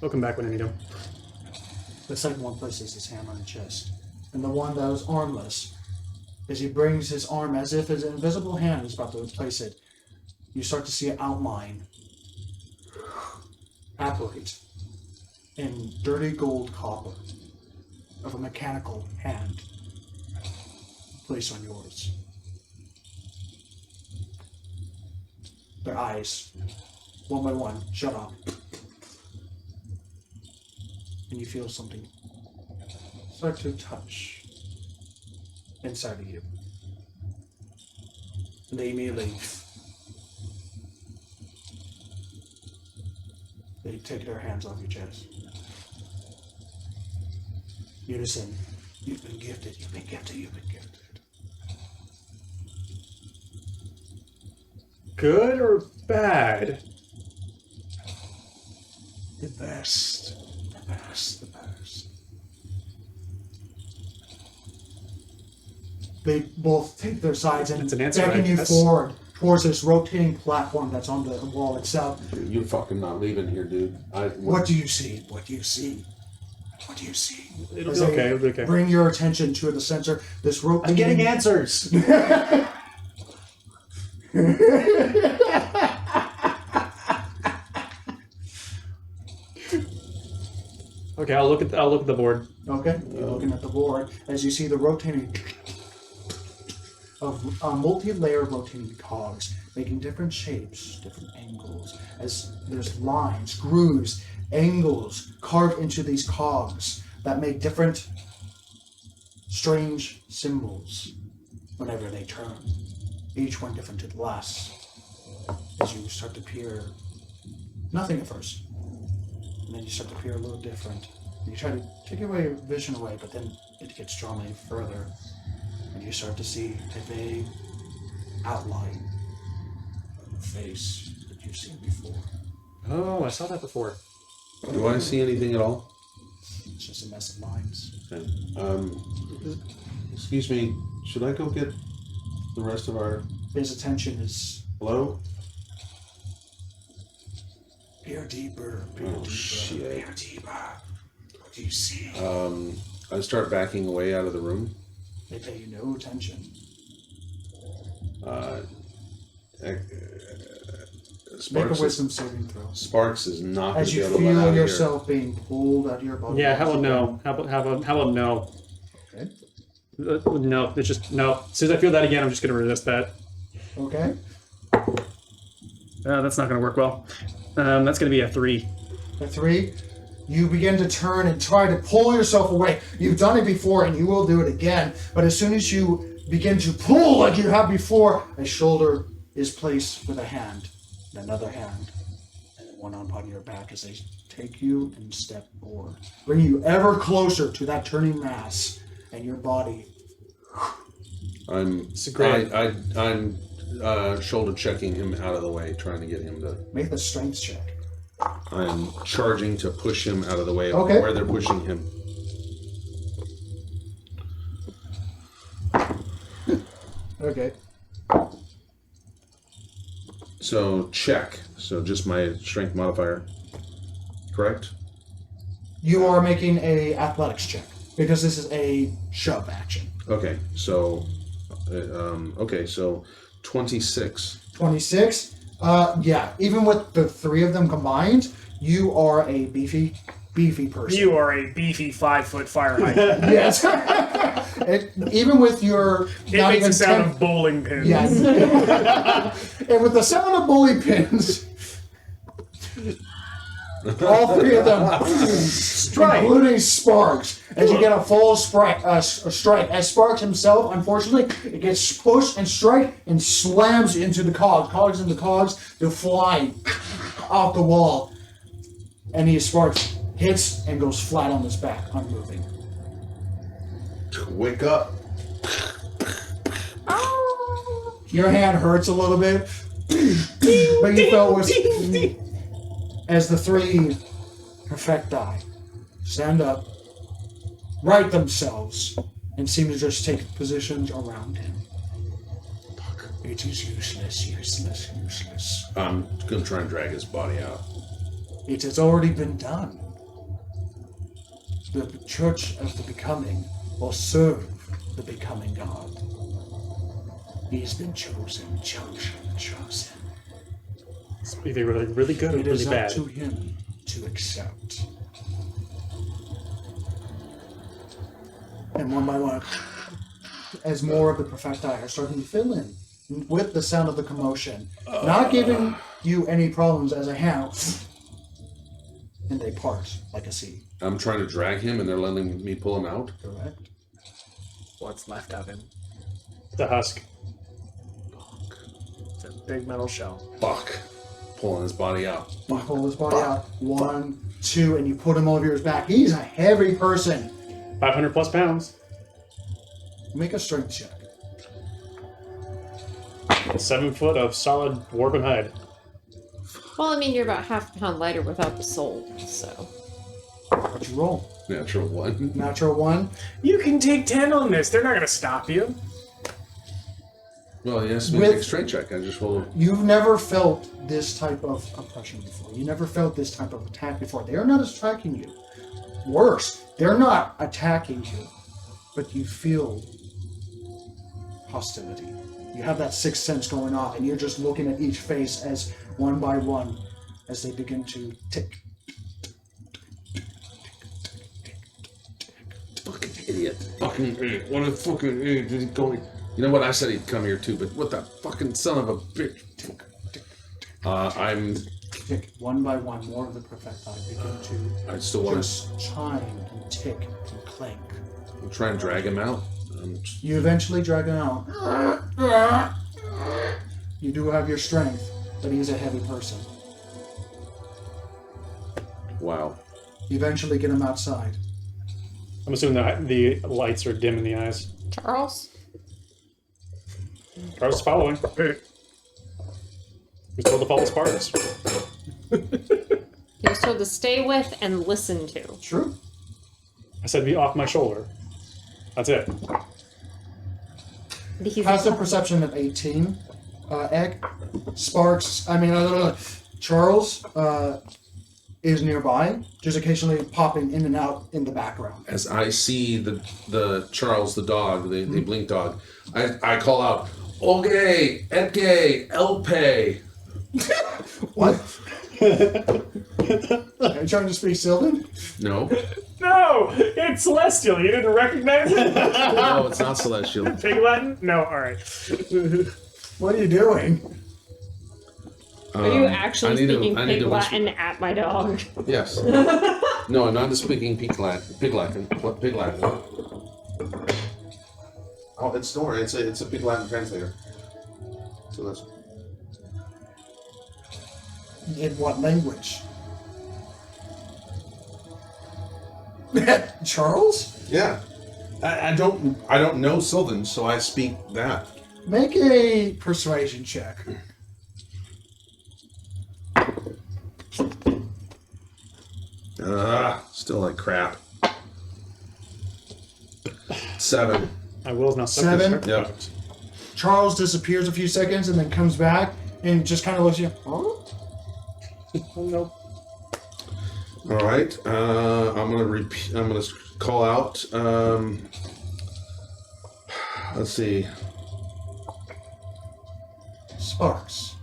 We'll come back when I need him. The second one places his hand on your chest. And the one that was armless, as he brings his arm as if his invisible hand is about to place it, you start to see an outline apparate in dirty gold copper of a mechanical hand placed on yours. their eyes, one by one, shut off. And you feel something start to touch inside of you. And they immediately they take their hands off your chest. Unison, you've been gifted, you've been gifted, you've been gifted. Good or bad? The best, the best, the best. They both take their sides and It's an answer, beckon I you guess. forward towards this rotating platform that's on the wall itself. You're fucking not leaving here, dude. What do you see? What do you see? What do you see? It'll As be they okay. It'll be okay. Bring your attention to the center. This rotating. I'm getting answers. Okay, I'll look at the board. Okay, you're looking at the board as you see the rotating of multi-layer rotating cogs, making different shapes, different angles. As there's lines, grooves, angles carved into these cogs that make different strange symbols whenever they turn. Each one different to the last. As you start to peer, nothing at first. And then you start to appear a little different. You try to take your vision away, but then it gets drawn in further. And you start to see a vague outline of a face that you've seen before. Oh, I saw that before. Do I see anything at all? It's just a mess of lines. Okay. Excuse me. Should I go get the rest of our... His attention is Hello? peer deeper, peer Oh, deeper, shit. peer deeper. What do you see? I start backing away out of the room. They pay you no attention. Sparks Make a is- wisdom saving throw. Sparks is not going As to be you able to let out feel of yourself being pulled out of your body. Yeah, how about no? How about no? Okay. No, it's just no. As soon as I feel that again, I'm just gonna resist that. Okay. That's not gonna work well. That's gonna be a 3. At 3, you begin to turn and try to pull yourself away. You've done it before and you will do it again. But as soon as you begin to pull like you have before, a shoulder is placed with a hand, and another hand, and then one upon your back as they take you and step forward. Bring you ever closer to that turning mass and your body. I'm great. I'm shoulder checking him out of the way, trying to get him to. Make the strength check. I'm charging to push him out of the way of Okay. where they're pushing him. Okay. So check. So just my strength modifier. Correct? You are making a athletics check because this is a shove action. Okay. So okay, so 26. 26. Yeah, even with the 3 of them combined, you are a beefy person. You are a beefy 5-foot fire hydrant. Yes. Even with your It makes the sound of bowling pins. Yes. And with the sound of bowling pins, all 3 of them strike, including Sparks, as you get a full strike. As Sparks himself, unfortunately, it gets pushed and strike and slams into the cogs. Cogs into cogs, they fly off the wall. And Sparks hits and goes flat on his back, unmoving. Wake up. Your hand hurts a little bit, but you felt was as the 3 Perfecti stand up, right themselves, and seem to just take positions around him. It is useless, useless, useless. I'm gonna try and drag his body out. It has already been done. The Church of the Becoming will serve the Becoming God. He's been chosen, chosen, chosen. It's either really good or It really is up bad. to him to accept. And one by one, as more of the Perfecti are starting to fill in with the sound of the commotion, not giving you any problems as a hound, and they part like a sea. I'm trying to drag him, and they're letting me pull him out. Correct. What's left of him? The husk. It's a big metal shell. Fuck. Pulling his body out. You pull his body out. 1, 2, and you put him over his back. He's a heavy person. 500 plus pounds. Make a strength check. 7 foot of solid dwarven hide. Well, I mean, you're about half a pound lighter without the soul, so. What'd you roll? Natural 1. Natural 1. You can take 10 on this. They're not going to stop you. Well, he has to make a strength check. I just rolled. You've never felt this type of oppression before. You never felt this type of attack before. They are not attacking you. Worse, they're not attacking you, but you feel hostility. You have that sixth sense going off, and you're just looking at each face as one by one, as they begin to tick. Fucking idiot. Fucking idiot. What a fucking idiot. Did he go? You know what? I said he'd come here too, but what the fucking son of a bitch. I'm. Tick, one by one, more of the Perfecti begin to I still want to. just chime and tick and clank. I'm trying to drag him out. You eventually drag him out. You do have your strength, but he's a heavy person. Wow. You eventually get him outside. I'm assuming that the lights are dim in the eyes. Charles? Charles is following. He's told to follow Spartans. He was told to stay with and listen to. True. I said be off my shoulder. That's it. He's Passive perception of 18. Egg. Sparks. Charles is nearby, just occasionally popping in and out in the background. As I see the Charles the dog, the blink dog, I call out, "Okay, Etke, Elpe." What? Are you trying to speak Sylvan? No, No! It's Celestial. You didn't recognize it? no, it's not celestial. Pig Latin? No, alright. What are you doing? Are you I actually need to- speaking I need pig to whisper. Latin at my dog? Yes. No, I'm not speaking Pig Latin. Pig Latin. What Pig Latin? Oh, it's Nora. It's a Pig Latin translator. So that's. In what language? Charles? Yeah. I don't know Sylvan, so I speak that. Make a persuasion check. Still like crap. 7. My will's now stuck 7? in the Yep. circle. Charles disappears a few seconds and then comes back and just kind of looks at you. Huh? Oh no. All right. I'm gonna repeat. I'm gonna call out. Let's see. Sparks.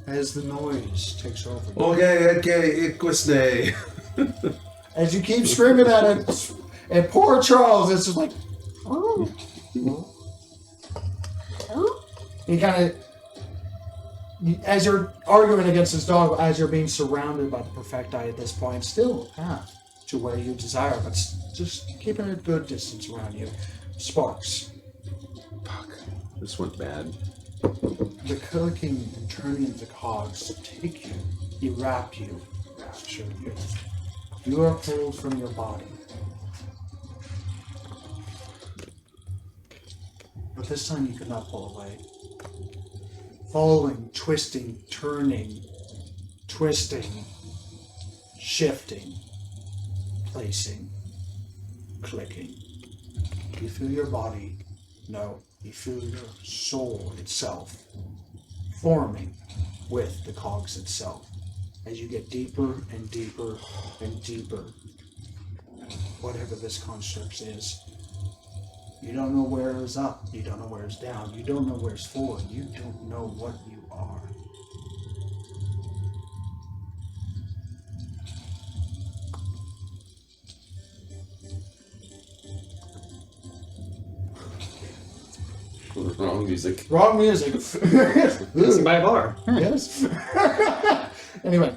As the noise takes over. Okay, Equisne. As you keep screaming at it, and poor Charles, it's just like, oh. He kind of, as you're arguing against this dog, as you're being surrounded by the Perfecti at this point, still path to where you desire, but just keeping a good distance around you. Sparks. Fuck. This went bad. The clicking and turning of the cogs take you, enwrap you, rapture you. You are pulled from your body. But this time you could not pull away. Falling, twisting, turning, twisting, shifting, placing, clicking. You feel your body, no, you feel your soul itself forming with the cogs itself. As you get deeper and deeper and deeper, whatever this construct is, you don't know where is up, you don't know where is down, you don't know where's forward, you don't know what you are. Wrong music. Wrong music. Dancing by a bar. Yes. Anyway.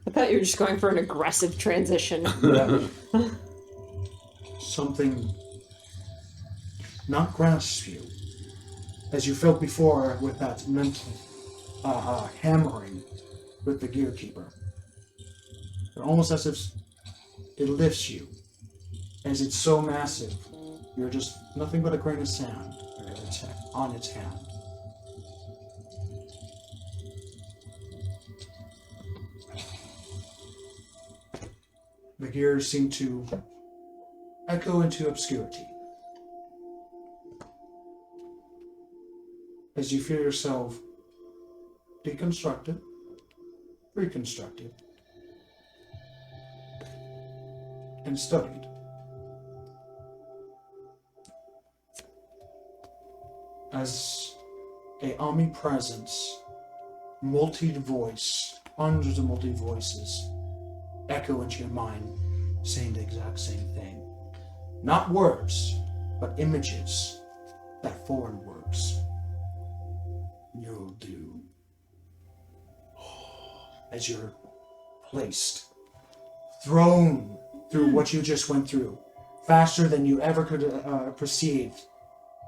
I thought you were just going for an aggressive transition. Yeah. Something not grasps you, as you felt before with that mental hammering with the gearkeeper. But almost as if it lifts you, as it's so massive, you're just nothing but a grain of sand on its hand. The gears seem to echo into obscurity. As you feel yourself deconstructed, reconstructed, and studied. As a omnipresence, multi-voice, hundreds of multi-voices echo into your mind, saying the exact same thing. Not words, but images that form words. You'll do. As you're placed, thrown through what you just went through, faster than you ever could perceive.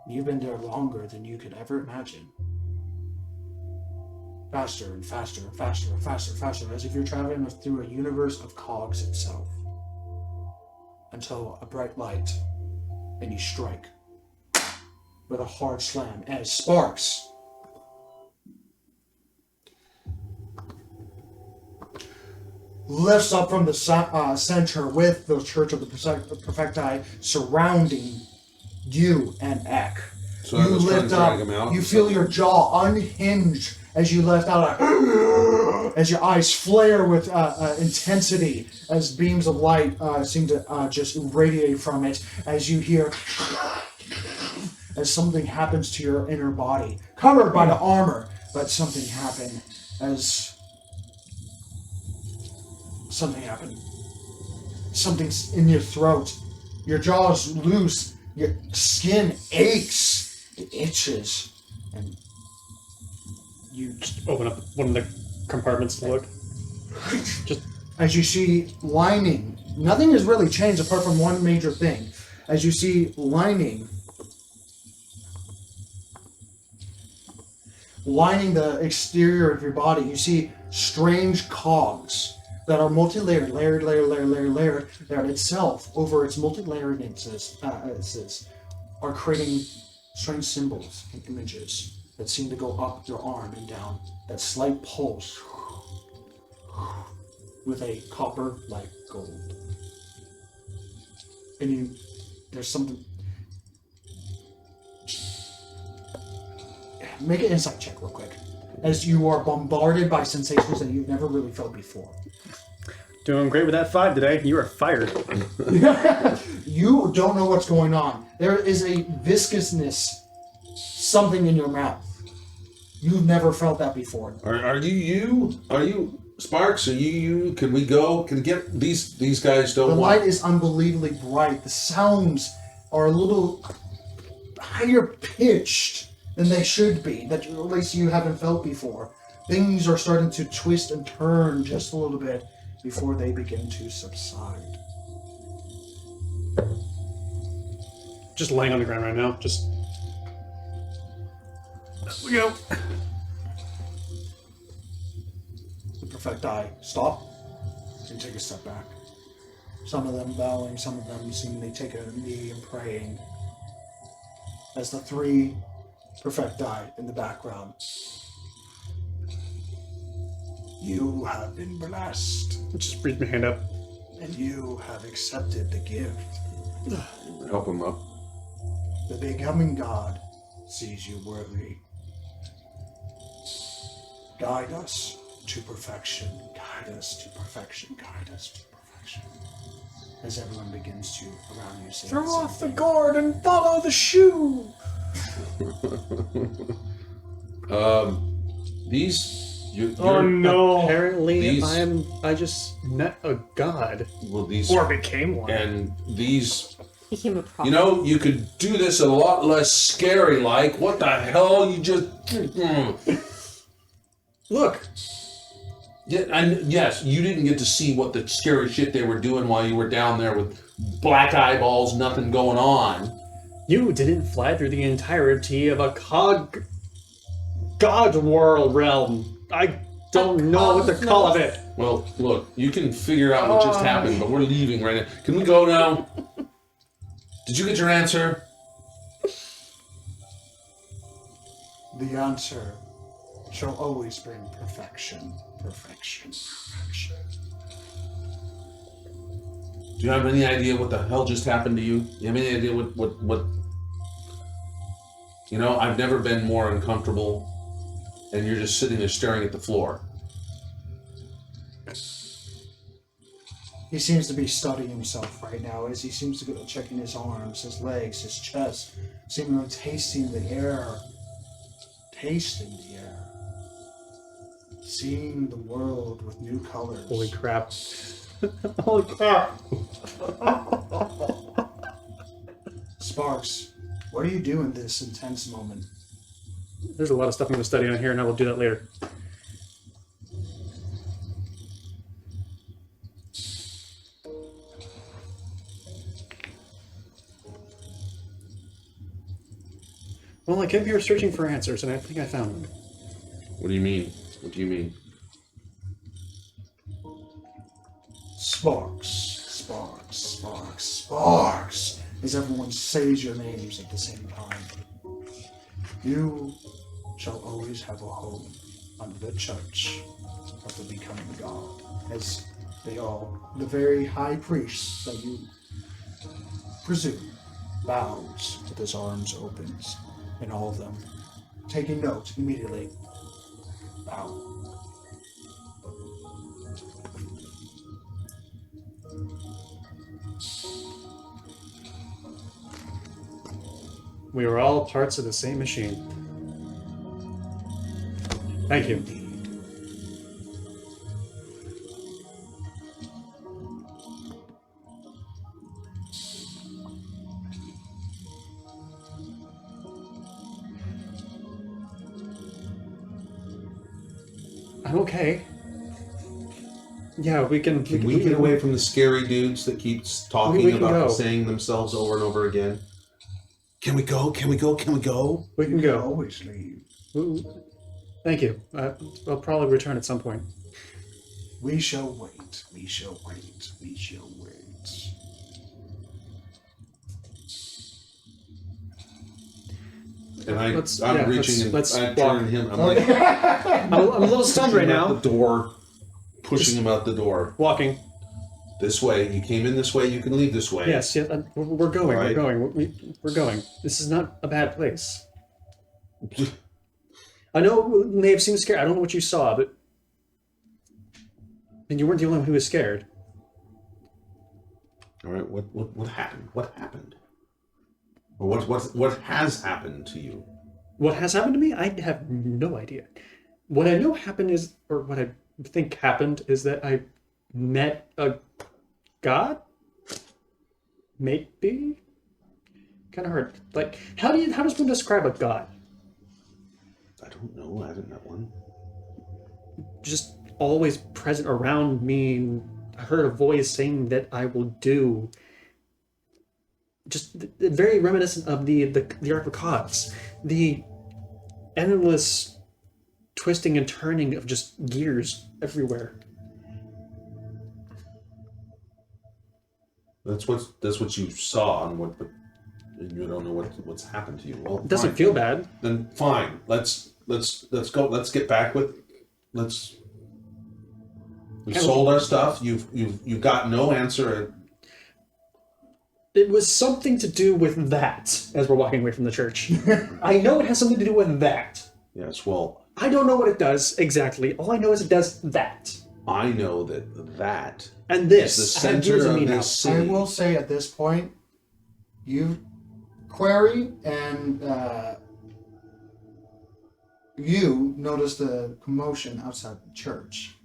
You've been there longer than you could ever imagine. Faster and faster and faster and faster and faster, as if you're traveling through a universe of cogs itself. Until a bright light, and you strike with a hard slam as sparks lifts up from the center with the Church of the Perfecti surrounding you and Ek. So You I was trying to lift drag up, him out. you feel your jaw unhinge as you lift out, as your eyes flare with intensity, as beams of light seem to just radiate from it, as you hear, as something happens to your inner body, covered by the armor, but something happened, something's in your throat, your jaw's loose, your skin aches, it itches, and you Just open up one of the compartments to look. Just as you see lining, nothing has really changed apart from one major thing. As you see lining the exterior of your body, you see strange cogs that are multi-layered, layered, that itself, over its multi-layerednesses, are creating strange symbols and images that seem to go up your arm and down, that slight pulse with a copper like gold. And there's something. Make an insight check real quick, as you are bombarded by sensations that you've never really felt before. doing great with that 5 today. You are fired. You don't know what's going on. There is a viscousness, something in your mouth. You've never felt that before. Are you Sparks? Are you? Can we go? Can we get these guys? Don't The want. light is unbelievably bright. The sounds are a little higher pitched than they should be, that at least you haven't felt before. Things are starting to twist and turn just a little bit before they begin to subside. Just laying on the ground right now. Just. There we go. The Perfecti stop and take a step back. Some of them bowing, some of them seemingly take a knee and praying. As the 3 Perfecti in the background. You have been blessed, Just reach my hand up. and you have accepted the gift. Help him up. The becoming God sees you worthy. Guide us to perfection. Guide us to perfection. Guide us to perfection. As everyone begins to around you say, Throw the same off the thing. guard and follow the shoe. Oh no! Apparently, These- I just met a god. Well, these Or became one. and these became a problem. You know, you could do this a lot less scary. Like, what the hell? You just Look, yes, you didn't get to see what the scary shit they were doing while you were down there with black eyeballs, nothing going on. you didn't fly through the entirety of a God world realm. I don't know what to call it. Well, look, you can figure out what just happened, but we're leaving right now. Can we go now? Did you get your answer? The answer shall always bring perfection. Perfection. Perfection. Do you have any idea what the hell just happened to you? Do you have any idea what? You know, I've never been more uncomfortable, and you're just sitting there staring at the floor. He seems to be studying himself right now as he seems to go checking his arms, his legs, his chest, seemingly tasting the air. Tasting the air. Seeing the world with new colors. Holy crap. Holy crap. Sparks, what do you do in this intense moment? There's a lot of stuff I'm going to study on here, and I will do that later. Well, I came here searching for answers, and I think I found them. What do you mean? What do you mean? Sparks, sparks, sparks, sparks, as everyone says your names at the same time. You shall always have a home under the church of the becoming God, as they all, the very high priests that you presume, bows with his arms opens, and all of them, taking note immediately, bow. We are all parts of the same machine. Thank you. I'm okay. Yeah, we can Can we get away from the scary dudes that keeps talking We can about go. saying themselves over and over again? Can we go? Can we go? Can we go? We can You go. always leave. Ooh. Thank you. I'll probably return at some point. We shall wait. We shall wait. We shall wait. And I'm yeah, reaching and let's I walk. turn him. I'm like I'm a little stunned right pushing him out now. the door, pushing him out the door. Walking. This way. You came in this way. You can leave this way. Yes, yeah, we're going. All right. We're going. We're going. This is not a bad place. I know it may have seemed scary. I don't know what you saw, but and you weren't the only one who was scared. All right. What happened? What happened? Or what has happened to you? What has happened to me? I have no idea. What I know happened is, or what I think happened is that I met a god. Maybe. Kind of hard. Like, how does one describe a god? I don't know. I haven't met one. Just always present around me. I heard a voice saying that I will do. Just very reminiscent of the Arc of Gods. The endless twisting and turning of just gears everywhere. That's what you saw, and you don't know what's happened to you. Well, It doesn't fine. feel bad. Then fine. Let's go. Let's get back with. We've sold our stuff. You've got no answer. It was something to do with that as we're walking away from the church. I know it has something to do with that. Yes. Well, I don't know what it does exactly. All I know is it does that. I know that And this. is the I have years center in of me now. this city. I will say at this point, you, Query, and you notice the commotion outside the church.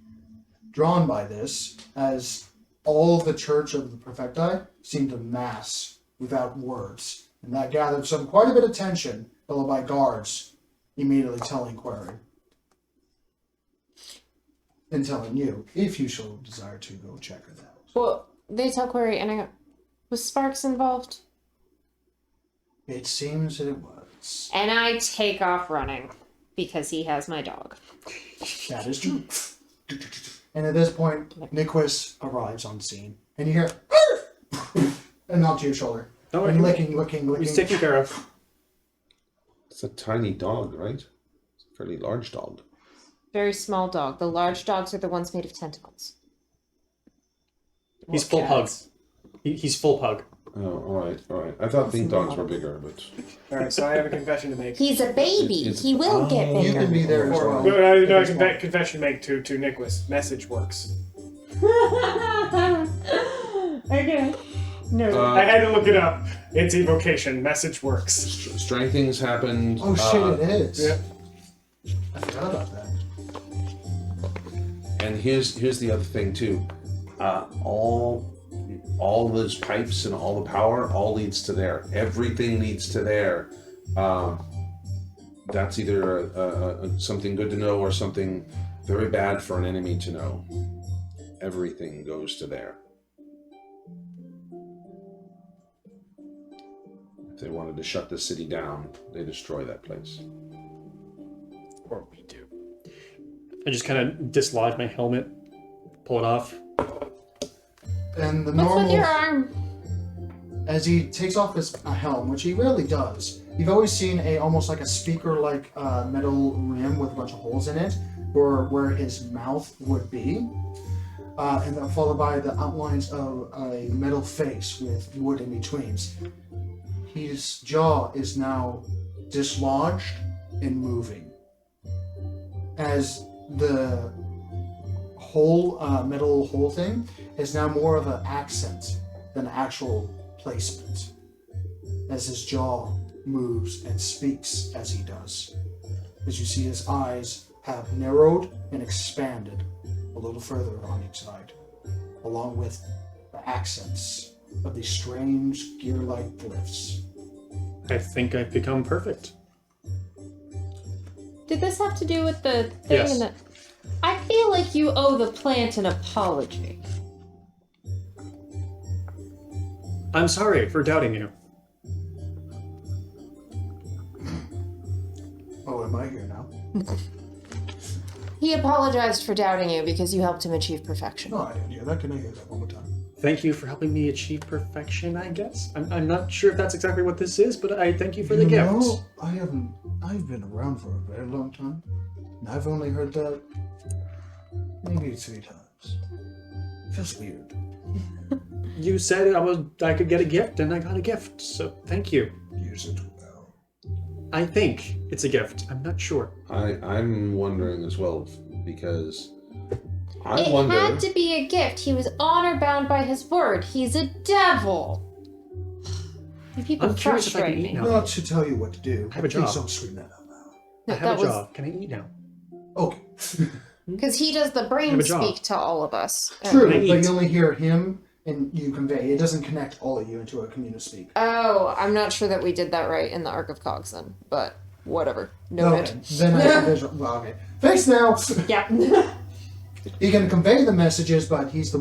Drawn by this, as all of the church of the Perfecti seem to mass without words, and that gathered quite a bit of tension, followed by guards immediately telling Query and telling you if you shall desire to go check it out. Well, they tell Query, and I go, was Sparks involved? It seems that it was. And I take off running because he has my dog. That is true. And at this point, Niquist arrives on scene, and you hear and knock to your shoulder. Oh, And licking. He's taken care of. It's a tiny dog, right? It's a fairly large dog. Very small dog. The large dogs are the ones made of tentacles. He's Or full pug. cats. He's full pug. Oh, all right. I thought pink dogs were bigger, but All right, so I have a confession to make. He's a baby. It's- He will get You bigger. can be there as well. No, confession to make to Nicholas. Message works. Okay. No. I had to look it up. It's evocation. Message works. strange things happened. Oh shit, it is. Yeah. I forgot about that. And here's the other thing too. All those pipes and all the power all leads to there. Everything leads to there. That's either something good to know or something very bad for an enemy to know. Everything goes to there. If they wanted to shut the city down, they destroy that place. Or we do. I just kind of dislodge my helmet, pull it off. And the What's with your normal, arm? as he takes off his helm, which he rarely does, you've always seen almost like a speaker-like metal rim with a bunch of holes in it, or where his mouth would be, and then followed by the outlines of a metal face with wood in betweens. His jaw is now dislodged and moving, as the whole metal hole thing is now more of an accent than an actual placement, as his jaw moves and speaks as he does. As you see, his eyes have narrowed and expanded a little further on each side, along with the accents of these strange gear-like glyphs. I think I've become perfect. Did this have to do with the thing Yes. in the... I feel like you owe the plant an apology. I'm sorry for doubting you. Oh, am I here now? He apologized for doubting you because you helped him achieve perfection. No, I didn't hear that. Can I hear that one more time? Thank you for helping me achieve perfection, I guess. I'm not sure if that's exactly what this is, but I thank you for the You gift. know, I've been around for a very long time, and I've only heard that maybe 3 times. It feels weird. You said I could get a gift, and I got a gift, so thank you. Use it well. I think it's a gift. I'm not sure. I'm wondering as well, because I It wonder. had to be a gift. He was honor bound by his word. He's a devil. You people I'm curious if I can frustrate eat me. now. Not to tell you what to do. I have a Please job. don't scream that out loud. I No, have that a was job. Can I eat now? Okay. because he does the I brain have a job. speak to all of us. True, Can I but eat? you only hear him and you convey. It doesn't connect all of you into a communispeak. Oh, I'm not sure that we did that right in the Arc of Cogs then, but whatever. Noted. Okay. Then I can visual. Well, okay. Thanks now. Yeah. He can convey the messages, but he's the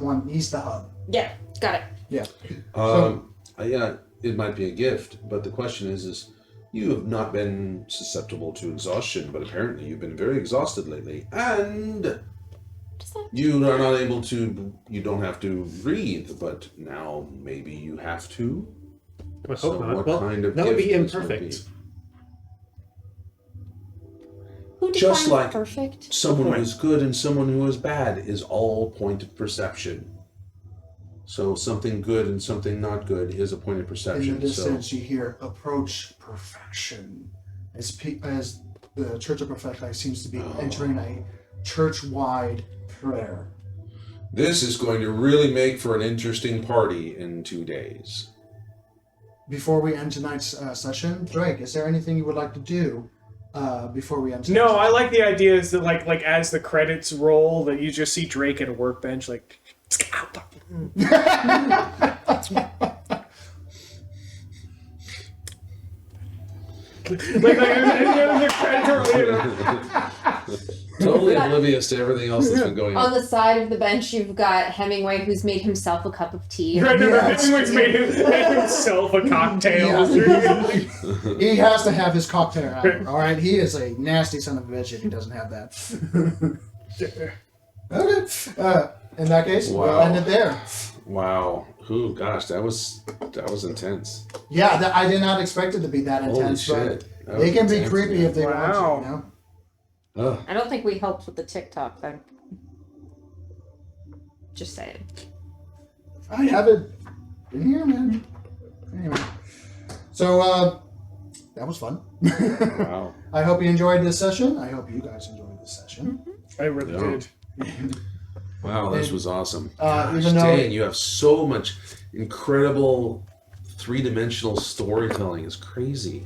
hub. Yeah, got it. Yeah. Yeah, it might be a gift, but the question is you have not been susceptible to exhaustion, but apparently you've been very exhausted lately, and you are not able to. You don't have to breathe, but now maybe you have to. I hope So not. what Well, kind of that would be gift this might imperfect. Who Just defined like- perfect? Someone who is good and someone who is bad is all point of perception. So something good and something not good is a point of In perception. the distance, you hear approach perfection. As the Church of Perfecti seems to be entering a church-wide prayer. This is going to really make for an interesting party in 2 days. Before we end tonight's session, Drake, is there anything you would like to do before we end? No, I like the idea is that like as the credits roll, that you just see Drake at a workbench, like. like the credits are Totally oblivious to everything else that's been going On on. the side of the bench, you've got Hemingway, who's made himself a cup of tea. Right, no, Yes. Hemingway's made himself a cocktail. He has to have his cocktail hour. All right, he is a nasty son of a bitch if he doesn't have that. Okay. In that case, we'll Wow. end it there. Wow. Ooh, gosh, that was intense. Yeah, I did not expect it to be that Holy intense, shit. but That they was can be intense, creepy man. if they Wow. want to. You know? Ugh. I don't think we helped with the TikTok then. Just saying. I have it in here, man. Anyway, so that was fun. Wow. I hope you enjoyed this session. I hope you guys enjoyed this session. I really Yeah. did. Wow, this was awesome. Even though Dang, you have so much incredible three-dimensional storytelling. It's crazy.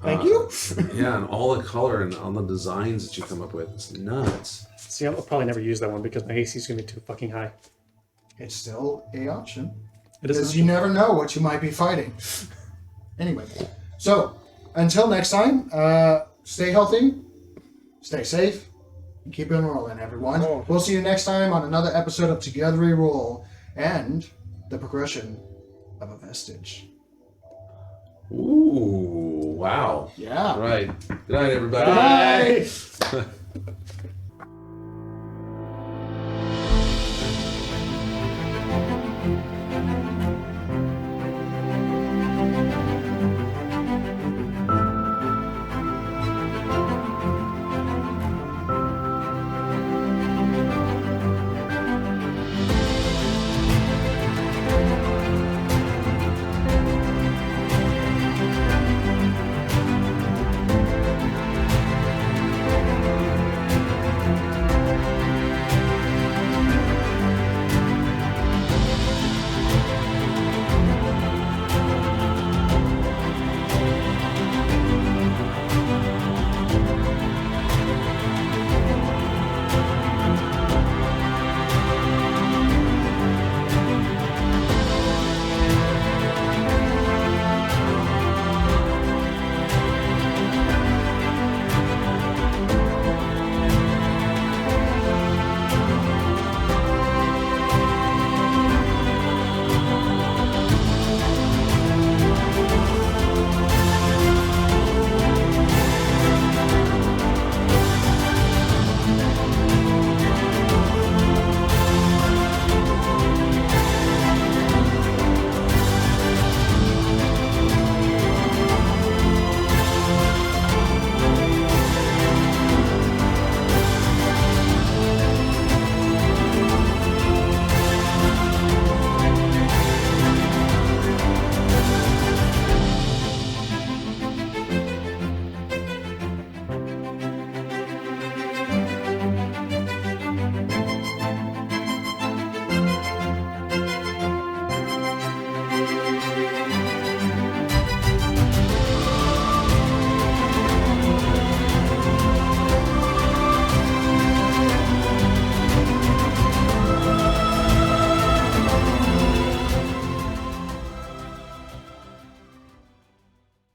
thank you. Yeah, and all the color and all the designs that you come up with. It's nuts. See, I'll probably never use that one because my AC is going to be too fucking high. It's still a option. It is. Because you never know what you might be fighting. Anyway, so until next time, stay healthy, stay safe, and keep on rolling, everyone. Oh. We'll see you next time on another episode of Togetherwerole and the progression of a vestige. Ooh, wow. Yeah. All right. Good night, everybody. Bye.